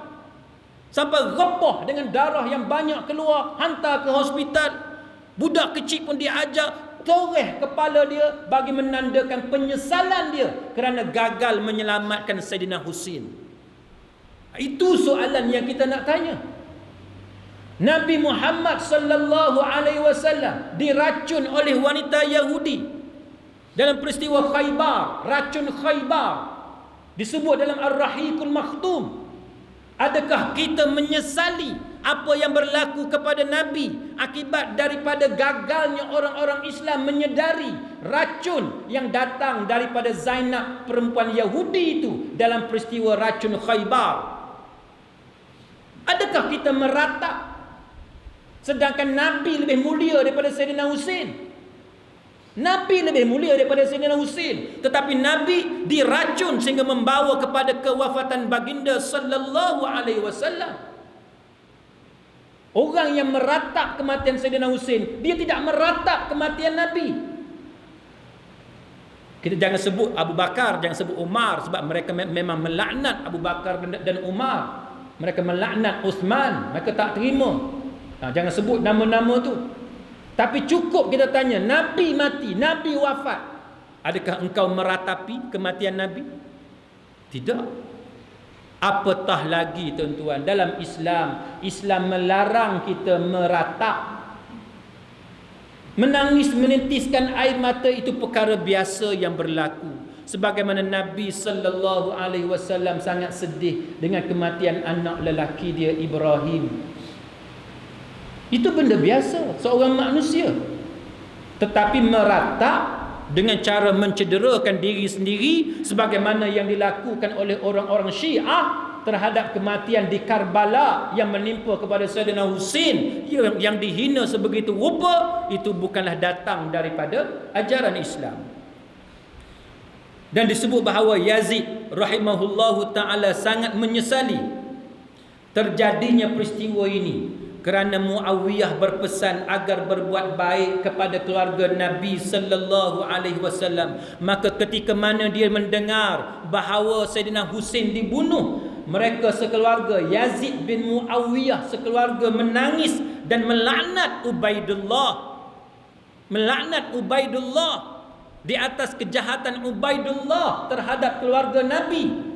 sampai rebah dengan darah yang banyak keluar, hantar ke hospital. Budak kecil pun diajar, toreh kepala dia bagi menandakan penyesalan dia kerana gagal menyelamatkan Saidina Husin. Itu soalan yang kita nak tanya. Nabi Muhammad sallallahu alaihi wasallam diracun oleh wanita Yahudi dalam peristiwa Khaybar, racun Khaybar disebut dalam Ar-Rahiqul Makhtum. Adakah kita menyesali apa yang berlaku kepada Nabi akibat daripada gagalnya orang-orang Islam menyedari racun yang datang daripada Zainab, perempuan Yahudi itu, dalam peristiwa racun Khaybar? Adakah kita meratap sedangkan Nabi lebih mulia daripada Sayyidina Husin? Nabi lebih mulia daripada Sayyidina Husin, tetapi Nabi diracun sehingga membawa kepada kewafatan baginda sallallahu alaihi wasallam. Orang yang meratap kematian Sayyidina Husin, dia tidak meratap kematian Nabi. Kita jangan sebut Abu Bakar, jangan sebut Umar, sebab mereka memang melaknat Abu Bakar dan Umar. Mereka melaknat Uthman, mereka tak terima. Jangan sebut nama-nama tu. Tapi cukup kita tanya, Nabi mati, Nabi wafat, adakah engkau meratapi kematian Nabi? Tidak. Apatah lagi tuan-tuan, dalam Islam, Islam melarang kita meratap. Menangis, menitiskan air mata itu perkara biasa yang berlaku. Sebagaimana Nabi sallallahu alaihi wasallam sangat sedih dengan kematian anak lelaki dia Ibrahim. Itu benda biasa seorang manusia. Tetapi meratap dengan cara mencederakan diri sendiri sebagaimana yang dilakukan oleh orang-orang Syiah terhadap kematian di Karbala yang menimpa kepada Sayyidina Husin yang dihina sebegitu rupa, itu bukanlah datang daripada ajaran Islam. Dan disebut bahawa Yazid rahimahullahu ta'ala sangat menyesali terjadinya peristiwa ini kerana Muawiyah berpesan agar berbuat baik kepada keluarga Nabi sallallahu alaihi wasallam. Maka ketika mana dia mendengar bahawa Sayyidina Husin dibunuh, mereka sekeluarga, Yazid bin Muawiyah sekeluarga, menangis dan melaknat Ubaidullah. Melaknat Ubaidullah di atas kejahatan Ubaidullah terhadap keluarga Nabi.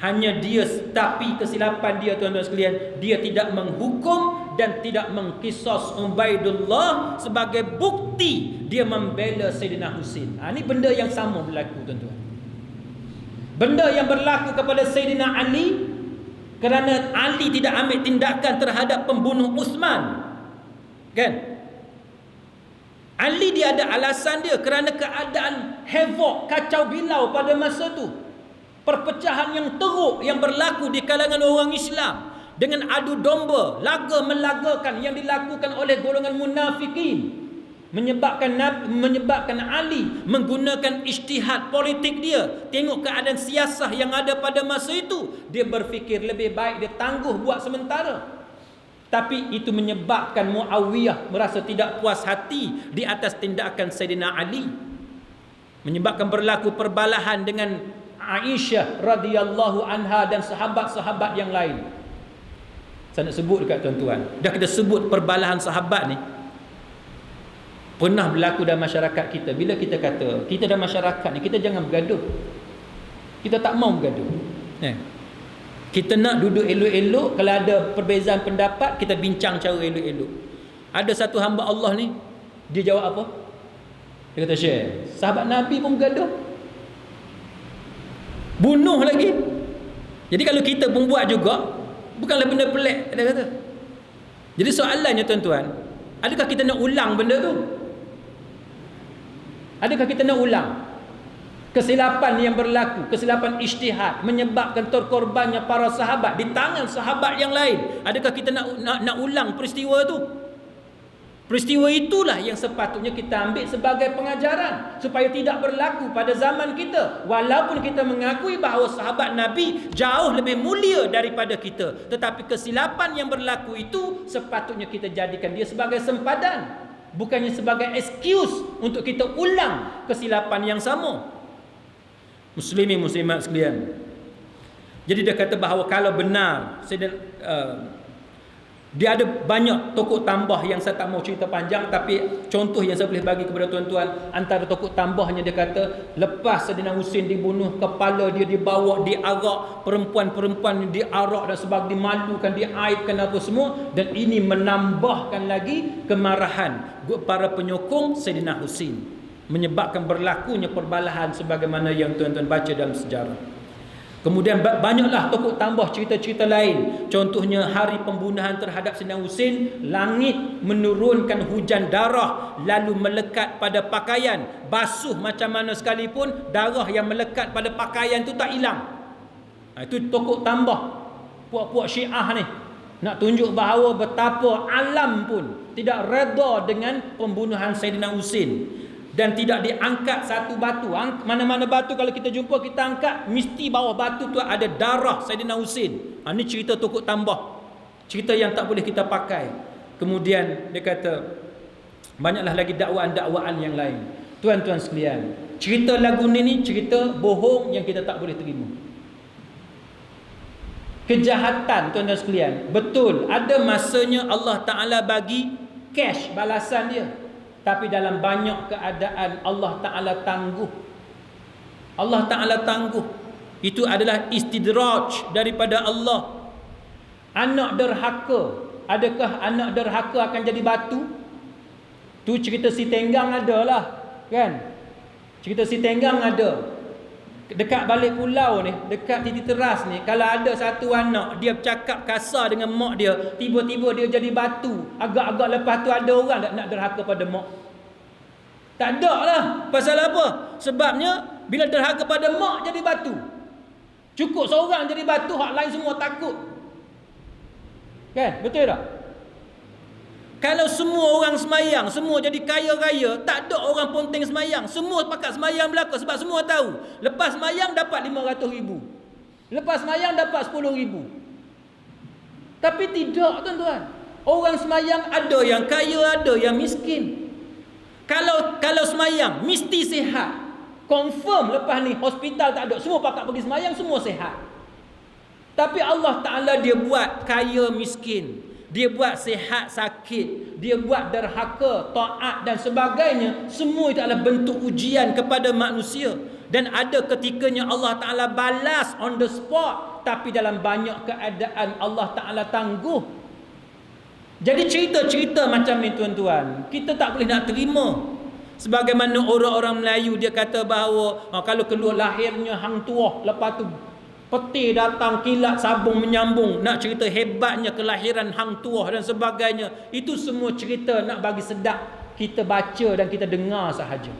Hanya dia, tapi kesilapan dia tuan-tuan sekalian, dia tidak menghukum dan tidak mengkisos Ubaidullah sebagai bukti dia membela Sayyidina Husin. Ini benda yang sama berlaku tuan-tuan. Benda yang berlaku kepada Sayyidina Ali kerana Ali tidak ambil tindakan terhadap pembunuh Uthman, kan? Ali dia ada alasan dia kerana keadaan havoc, kacau bilau pada masa tu. Perpecahan yang teruk yang berlaku di kalangan orang Islam dengan adu domba, laga melagakan yang dilakukan oleh golongan munafikin, menyebabkan Ali menggunakan ijtihad politik dia. Tengok keadaan siasah yang ada pada masa itu, dia berfikir lebih baik dia tangguh buat sementara. Tapi itu menyebabkan Muawiyah merasa tidak puas hati di atas tindakan Sayyidina Ali, menyebabkan berlaku perbalahan dengan Aisyah radhiyallahu anha dan sahabat-sahabat yang lain. Saya nak sebut dekat tuan-tuan, dah kita sebut perbalahan sahabat ni pernah berlaku dalam masyarakat kita. Bila kita kata kita dalam masyarakat ni, kita jangan bergaduh, kita tak mau bergaduh, kita nak duduk elok-elok. Kalau ada perbezaan pendapat, kita bincang cara elok-elok. Ada satu hamba Allah ni, dia jawab apa? Dia kata, Syekh, sahabat Nabi pun bergaduh, bunuh lagi. Jadi kalau kita pun buat juga, bukanlah benda pelik, dia kata. Jadi soalannya tuan-tuan, adakah kita nak ulang benda tu? Adakah kita nak ulang kesilapan yang berlaku, kesilapan ijtihad menyebabkan terkorbannya para sahabat di tangan sahabat yang lain? Adakah kita nak ulang peristiwa tu? Peristiwa itulah yang sepatutnya kita ambil sebagai pengajaran supaya tidak berlaku pada zaman kita. Walaupun kita mengakui bahawa sahabat Nabi jauh lebih mulia daripada kita, tetapi kesilapan yang berlaku itu sepatutnya kita jadikan dia sebagai sempadan. bukannya sebagai excuse untuk kita ulang kesilapan yang sama. Muslimin muslimat sekalian, jadi dia kata bahawa kalau benar dia ada banyak tokoh tambah yang saya tak mau cerita panjang, tapi contoh yang saya boleh bagi kepada tuan-tuan, antara tokoh tambahnya dia kata lepas Saidina Husin dibunuh, kepala dia dibawa, diarak, perempuan-perempuan diarak dan sebagainya, dimalukan, diaibkan apa semua, dan ini menambahkan lagi kemarahan para penyokong Saidina Husin, menyebabkan berlakunya perbalahan sebagaimana yang tuan-tuan baca dalam sejarah. Kemudian banyaklah tokoh tambah cerita-cerita lain. Contohnya hari pembunuhan terhadap Saidina Husin, langit menurunkan hujan darah lalu melekat pada pakaian. Basuh macam mana sekalipun, darah yang melekat pada pakaian itu tak hilang. Itu tokoh tambah puak-puak Syiah ni. Nak tunjuk bahawa betapa alam pun tidak reda dengan pembunuhan Saidina Husin. Dan tidak diangkat satu batu. Mana-mana batu kalau kita jumpa, kita angkat, mesti bawah batu tu ada darah Saidina Husin. Ini cerita tokoh tambah, cerita yang tak boleh kita pakai. Kemudian dia kata banyaklah lagi dakwaan-dakwaan yang lain. Tuan-tuan sekalian, cerita lagu ni cerita bohong yang kita tak boleh terima. Kejahatan, tuan-tuan sekalian, betul ada masanya Allah Ta'ala bagi cash balasan dia, tapi dalam banyak keadaan Allah Ta'ala tangguh. Allah Ta'ala tangguh. Itu adalah istidraj daripada Allah. Anak derhaka, adakah anak derhaka akan jadi batu? Tu cerita si Tenggang ada lah, kan? Cerita si Tenggang ada. Dekat balik pulau ni, dekat titik teras ni, kalau ada satu anak dia bercakap kasar dengan mak dia, tiba-tiba dia jadi batu. Agak-agak lepas tu ada orang tak nak derhaka pada mak? Tak ada lah. Pasal apa? Sebabnya bila derhaka pada mak jadi batu. Cukup seorang jadi batu, hak lain semua takut. Kan? Betul tak? Kalau semua orang semayang, semua jadi kaya-raya, tak ada orang ponteng semayang. Semua pakat semayang belaka sebab semua tahu. Lepas semayang dapat 500,000. Lepas semayang dapat 10,000. Tapi tidak, tuan-tuan. Orang semayang ada yang kaya, ada yang miskin. Kalau semayang mesti sihat. Confirm lepas ni hospital tak ada, semua pakat pergi semayang, semua sihat. Tapi Allah Ta'ala dia buat kaya miskin, dia buat sihat sakit, dia buat derhaka, taat dan sebagainya. Semua itu adalah bentuk ujian kepada manusia. Dan ada ketikanya Allah Ta'ala balas on the spot, tapi dalam banyak keadaan Allah Ta'ala tangguh. Jadi cerita-cerita macam ni, tuan-tuan, kita tak boleh nak terima. Sebagaimana orang-orang Melayu dia kata bahawa kalau keluar lahirnya hang tuah, lepas tu peti datang, kilat sabung menyambung, nak cerita hebatnya kelahiran hang tuah dan sebagainya. Itu semua cerita nak bagi sedap kita baca dan kita dengar sahaja.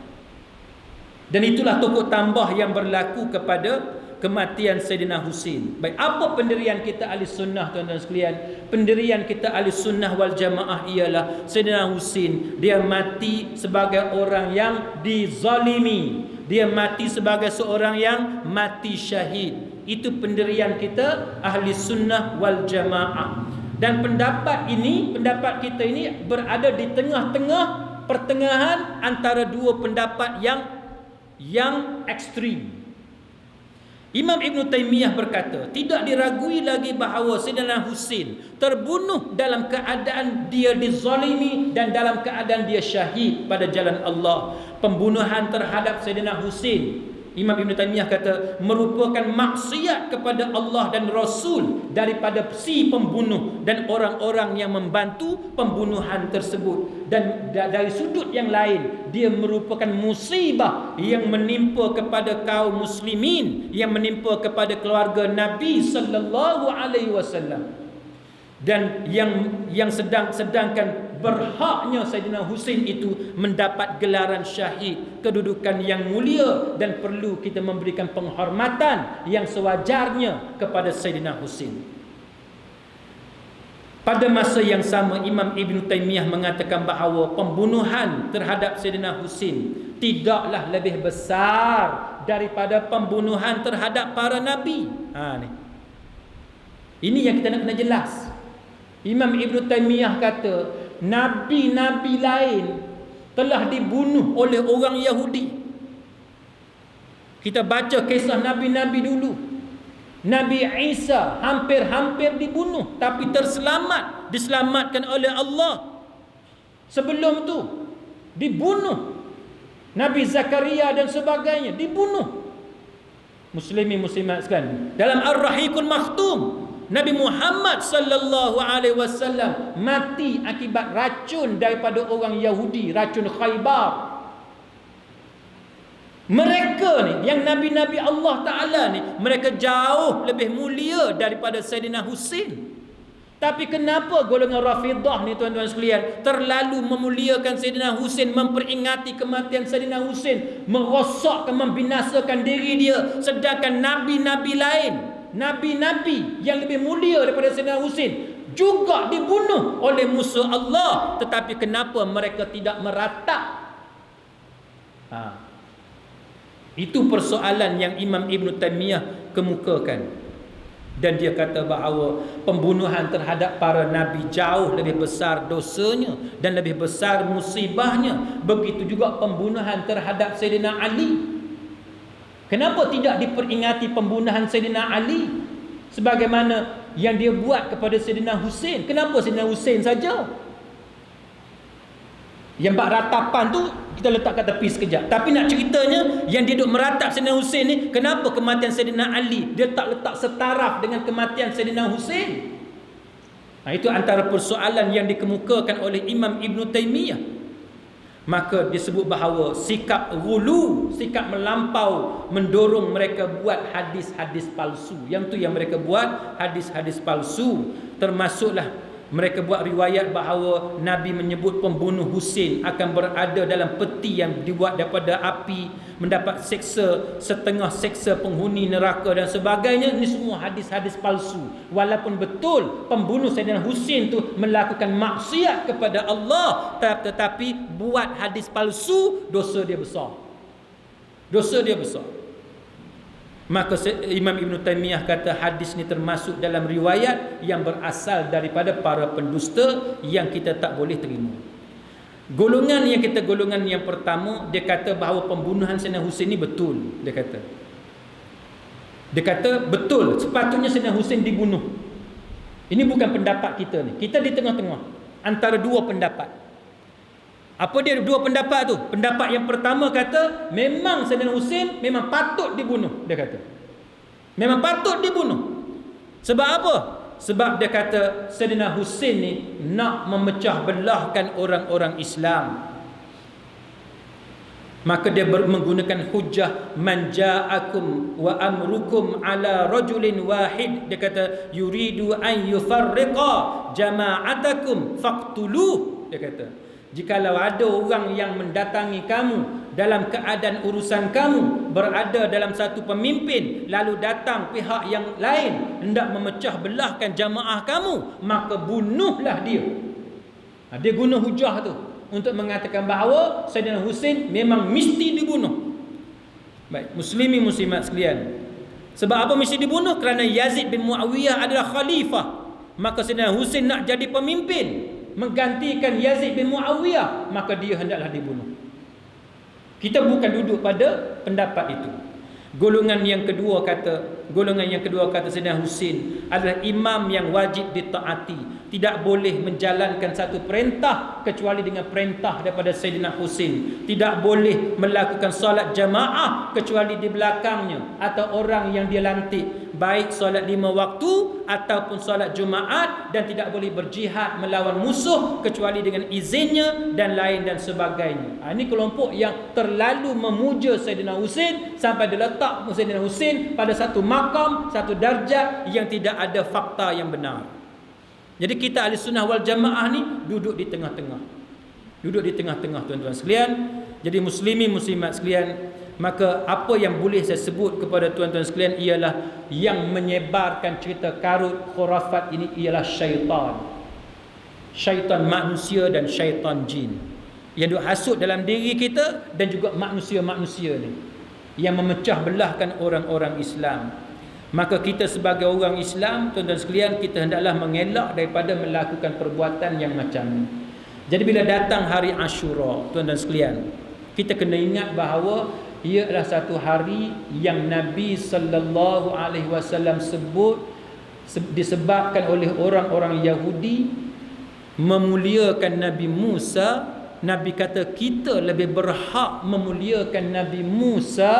Dan itulah tokoh tambah yang berlaku kepada kematian Saidina Husin. Baik, apa pendirian kita ahli sunnah, tuan-tuan sekalian? Pendirian kita ahli sunnah wal jamaah ialah Saidina Husin, dia mati sebagai orang yang dizalimi. Dia mati sebagai seorang yang mati syahid. Itu pendirian kita ahli sunnah wal jamaah. Dan pendapat kita ini berada di tengah-tengah pertengahan antara dua pendapat yang ekstrim. Imam Ibn Taymiyah berkata, tidak diragui lagi bahawa Saidina Husin terbunuh dalam keadaan dia dizalimi dan dalam keadaan dia syahid pada jalan Allah. Pembunuhan terhadap Saidina Husin, Imam Ibn Taymiyah kata, merupakan maksiat kepada Allah dan Rasul daripada si pembunuh dan orang-orang yang membantu pembunuhan tersebut. Dan dari sudut yang lain, dia merupakan musibah yang menimpa kepada kaum muslimin, yang menimpa kepada keluarga Nabi sallallahu alaihi wasallam. Dan yang sedangkan berhaknya Saidina Husin itu mendapat gelaran syahid, kedudukan yang mulia, dan perlu kita memberikan penghormatan yang sewajarnya kepada Saidina Husin. Pada masa yang sama, Imam Ibn Taymiyah mengatakan bahawa pembunuhan terhadap Saidina Husin tidaklah lebih besar daripada pembunuhan terhadap para nabi. Ini yang kita nak kena jelas. Imam Ibn Taymiyah kata, nabi-nabi lain telah dibunuh oleh orang Yahudi. Kita baca kisah Nabi-Nabi dulu. Nabi Isa hampir-hampir dibunuh, tapi diselamatkan oleh Allah. Sebelum tu dibunuh. Nabi Zakaria dan sebagainya dibunuh. Muslimin muslimat sekalian, dalam Ar-Rahiqul Makhtum, Nabi Muhammad sallallahu alaihi wasallam mati akibat racun daripada orang Yahudi, racun Khaybar. Mereka ni, yang Nabi-Nabi Allah Ta'ala ni, mereka jauh lebih mulia daripada Sayyidina Husain. Tapi kenapa golongan Rafidah ni tuan-tuan sekalian terlalu memuliakan Sayyidina Husain, memperingati kematian Sayyidina Husain, merosakkan, membinasakan diri dia, sedangkan Nabi-Nabi lain, Nabi-Nabi yang lebih mulia daripada Sayyidina Husain juga dibunuh oleh musuh Allah. Tetapi kenapa mereka tidak meratap? Itu persoalan yang Imam Ibn Taymiyah kemukakan. Dan dia kata bahawa pembunuhan terhadap para Nabi jauh lebih besar dosanya dan lebih besar musibahnya. Begitu juga pembunuhan terhadap Sayyidina Ali. Kenapa tidak diperingati pembunuhan Sayyidina Ali sebagaimana yang dia buat kepada Sayyidina Husain? Kenapa Sayyidina Husain saja? Yang bak ratapan tu kita letak kat tepi sekejap. Tapi nak ceritanya, yang dia duk meratap Sayyidina Husain ni, kenapa kematian Sayyidina Ali dia tak letak setaraf dengan kematian Sayyidina Husain? Itu antara persoalan yang dikemukakan oleh Imam Ibn Taymiyah. Maka disebut bahawa sikap ghulu, sikap melampau, mendorong mereka buat hadis-hadis palsu. Yang tu yang mereka buat, hadis-hadis palsu. Termasuklah mereka buat riwayat bahawa Nabi menyebut pembunuh Husain akan berada dalam peti yang dibuat daripada api, mendapat seksa, setengah seksa penghuni neraka dan sebagainya. Ini semua hadis-hadis palsu. Walaupun betul pembunuh Sayyidina Husain tu melakukan maksiat kepada Allah, tetapi buat hadis palsu, dosa dia besar. Dosa dia besar. Maka Imam Ibn Taymiyah kata hadis ni termasuk dalam riwayat yang berasal daripada para pendusta yang kita tak boleh terima. Golongan yang pertama, dia kata bahawa pembunuhan Sayyidina Husain ni betul. Dia kata betul, sepatutnya Sayyidina Husain dibunuh. Ini bukan pendapat kita ni. Kita di tengah-tengah antara dua pendapat. Apa dia dua pendapat tu? Pendapat yang pertama kata memang Sayyidina Husain memang patut dibunuh. Dia kata memang patut dibunuh. Sebab apa? Sebab dia kata Sayyidina Husain ni nak memecah belahkan orang-orang Islam. Maka dia menggunakan hujah man ja'akum wa amrukum ala rajulin wahid. Dia kata yuridu an yufarriqa jama'atakum faqtuluh. Dia kata jikalau ada orang yang mendatangi kamu dalam keadaan urusan kamu berada dalam satu pemimpin, lalu datang pihak yang lain hendak memecah belahkan jamaah kamu, maka bunuhlah dia. Dia guna hujah tu untuk mengatakan bahawa Sayyidina Husain memang mesti dibunuh. Baik, muslimin muslimat sekalian, sebab apa mesti dibunuh? Kerana Yazid bin Muawiyah adalah khalifah. Maka Sayyidina Husain nak jadi pemimpin menggantikan Yazid bin Muawiyah, maka dia hendaklah dibunuh. Kita bukan duduk pada pendapat itu. Golongan yang kedua kata Sayyidina Husain adalah imam yang wajib ditaati. Tidak boleh menjalankan satu perintah kecuali dengan perintah daripada Sayyidina Husain. Tidak boleh melakukan solat jamaah kecuali di belakangnya atau orang yang dia lantik, baik solat 5 waktu ataupun solat Jumaat, dan tidak boleh berjihad melawan musuh kecuali dengan izinnya dan lain dan sebagainya. Ini kelompok yang terlalu memuja Sayyidina Husain sampai diletak Sayyidina Husain pada satu makam, satu darjat yang tidak ada fakta yang benar. Jadi kita ahli sunnah wal jamaah ni duduk di tengah-tengah. Duduk di tengah-tengah tuan-tuan sekalian. Jadi muslimin muslimat sekalian, maka apa yang boleh saya sebut kepada tuan-tuan sekalian ialah yang menyebarkan cerita karut khurafat ini ialah syaitan. Syaitan manusia dan syaitan jin yang duk hasut dalam diri kita dan juga manusia-manusia ni yang memecah belahkan orang-orang Islam. Maka kita sebagai orang Islam, tuan-tuan sekalian, kita hendaklah mengelak daripada melakukan perbuatan yang macam ni. Jadi bila datang hari Ashura, tuan dan sekalian, kita kena ingat bahawa ia adalah satu hari yang Nabi sallallahu alaihi wasallam sebut disebabkan oleh orang-orang Yahudi memuliakan Nabi Musa. Nabi kata kita lebih berhak memuliakan Nabi Musa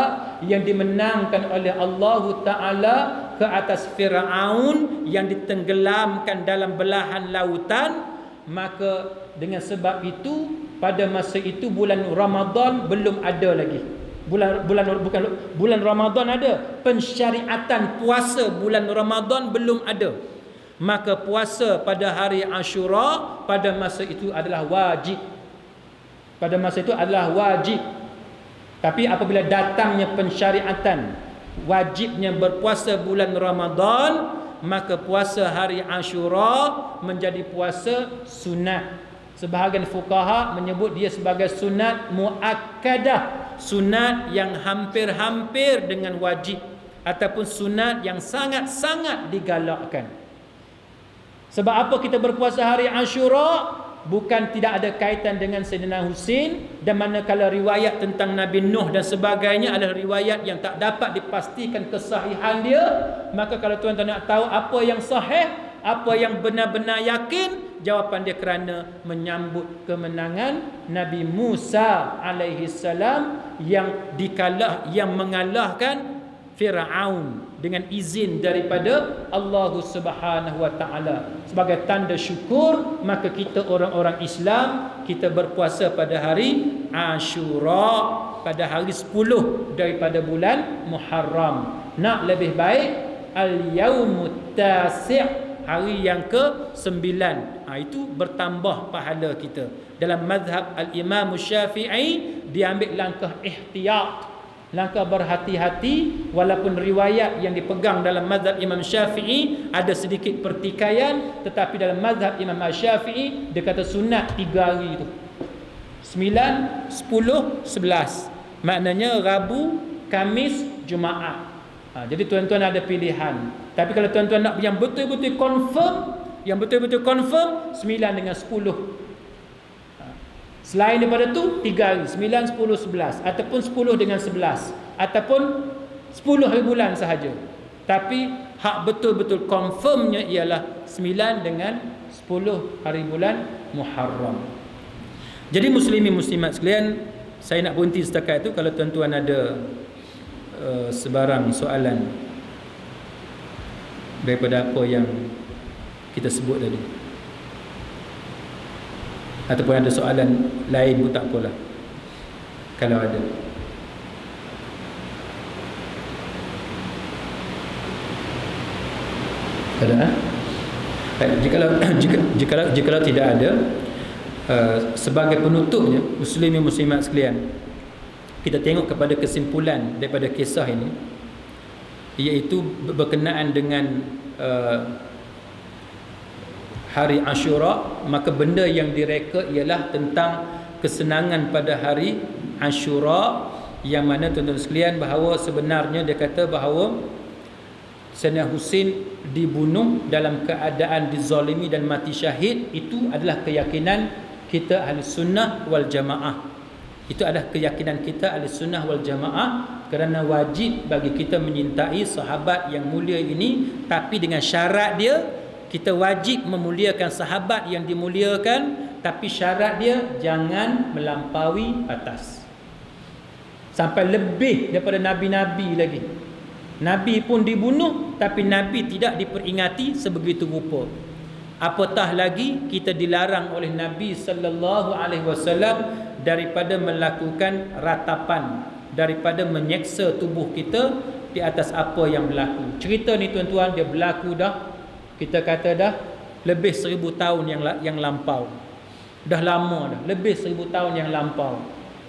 yang dimenangkan oleh Allah Ta'ala ke atas Fir'aun yang ditenggelamkan dalam belahan lautan. Maka dengan sebab itu pada masa itu bulan Ramadan belum ada lagi. Bulan Ramadan ada, pensyariatan puasa bulan Ramadan belum ada. Maka puasa pada hari Ashura pada masa itu adalah wajib. Pada masa itu adalah wajib. Tapi apabila datangnya pensyariatan wajibnya berpuasa bulan Ramadan, maka puasa hari Ashura menjadi puasa sunat. Sebahagian fuqaha menyebut dia sebagai sunat muakkadah, sunat yang hampir-hampir dengan wajib, ataupun sunat yang sangat-sangat digalakkan. Sebab apa kita berpuasa hari Ashura? Bukan tidak ada kaitan dengan Sayyidina Husin, dan manakala riwayat tentang Nabi Nuh dan sebagainya adalah riwayat yang tak dapat dipastikan kesahihan dia. Maka kalau tuan-tuan nak tahu apa yang sahih, apa yang benar-benar yakin, jawapan dia kerana menyambut kemenangan Nabi Musa alaihi salam yang mengalahkan Fir'aun dengan izin daripada Allah Subhanahu wa taala. Sebagai tanda syukur, maka kita orang-orang Islam kita berpuasa pada hari Ashura, pada hari 10 daripada bulan Muharram. Nak lebih baik al-yaumut tasi', hari yang ke-9. Itu bertambah pahala kita. Dalam mazhab al-Imam Syafi'i diambil langkah ihtiyat, langkah berhati-hati. Walaupun riwayat yang dipegang dalam mazhab Imam Syafi'i ada sedikit pertikaian, tetapi dalam mazhab Imam Syafi'i dia kata sunat 3 hari itu, 9, 10, 11. Maknanya Rabu, Kamis, Jumaat. Jadi tuan-tuan ada pilihan. Tapi kalau tuan-tuan nak yang betul-betul confirm, 9 dengan 10. Selain daripada tu 3 hari, 9, 10, 11, ataupun 10 dengan 11, ataupun 10 hari bulan sahaja. Tapi hak betul-betul confirmnya ialah 9 dengan 10 hari bulan Muharram. Jadi muslimin muslimat sekalian, saya nak berhenti setakat itu. Kalau tuan-tuan ada sebarang soalan daripada apa yang kita sebut tadi, ataupun ada soalan lain pun tak apalah kalau ada. Ada? Jikalau tidak ada, sebagai penutupnya muslimin muslimat sekalian, kita tengok kepada kesimpulan daripada kisah ini, iaitu berkenaan dengan hari Ashura. Maka benda yang direka ialah tentang kesenangan pada hari Ashura, yang mana tuan-tuan sekalian bahawa sebenarnya dia kata bahawa Sayyidina Husin dibunuh dalam keadaan dizalimi dan mati syahid. Itu adalah keyakinan kita ahli sunnah wal jamaah. Itu adalah keyakinan kita ahli sunnah wal jamaah, kerana wajib bagi kita menyintai sahabat yang mulia ini. Tapi dengan syarat dia, kita wajib memuliakan sahabat yang dimuliakan, tapi syarat dia jangan melampaui batas sampai lebih daripada nabi-nabi lagi. Nabi pun dibunuh, tapi Nabi tidak diperingati sebegitu rupa. Apatah lagi kita dilarang oleh Nabi sallallahu alaihi wasallam daripada melakukan ratapan, daripada menyeksa tubuh kita di atas apa yang berlaku. Cerita ni tuan-tuan dia berlaku dah, kita kata dah lebih 1000 tahun yang lampau. Dah lama dah, lebih 1000 tahun yang lampau.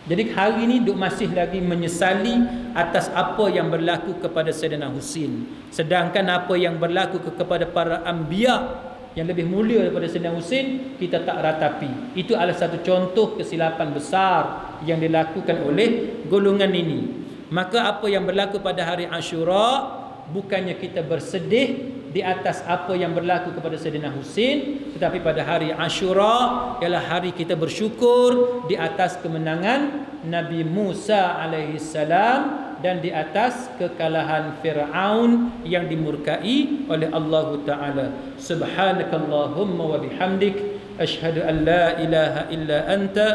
Jadi hari ni duk masih lagi menyesali atas apa yang berlaku kepada Sayyidina Husin. Sedangkan apa yang berlaku kepada para anbiya yang lebih mulia daripada Sayyidina Husin, kita tak ratapi. Itu adalah satu contoh kesilapan besar yang dilakukan oleh golongan ini. Maka apa yang berlaku pada hari Ashura, bukannya kita bersedih di atas apa yang berlaku kepada Sayyidina Husain, tetapi pada hari Ashura ialah hari kita bersyukur di atas kemenangan Nabi Musa alaihi salam dan di atas kekalahan Fir'aun yang dimurkai oleh Allah Ta'ala. Subhanakallahumma wa bihamdik asyhadu an la ilaha illa anta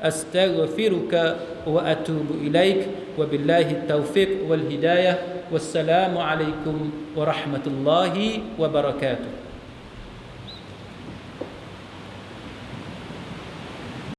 astaghfiruka wa atubu ilaik. Wabillahi taufiq wal hidayah. Wassalamu alaikum warahmatullahi wabarakatuh.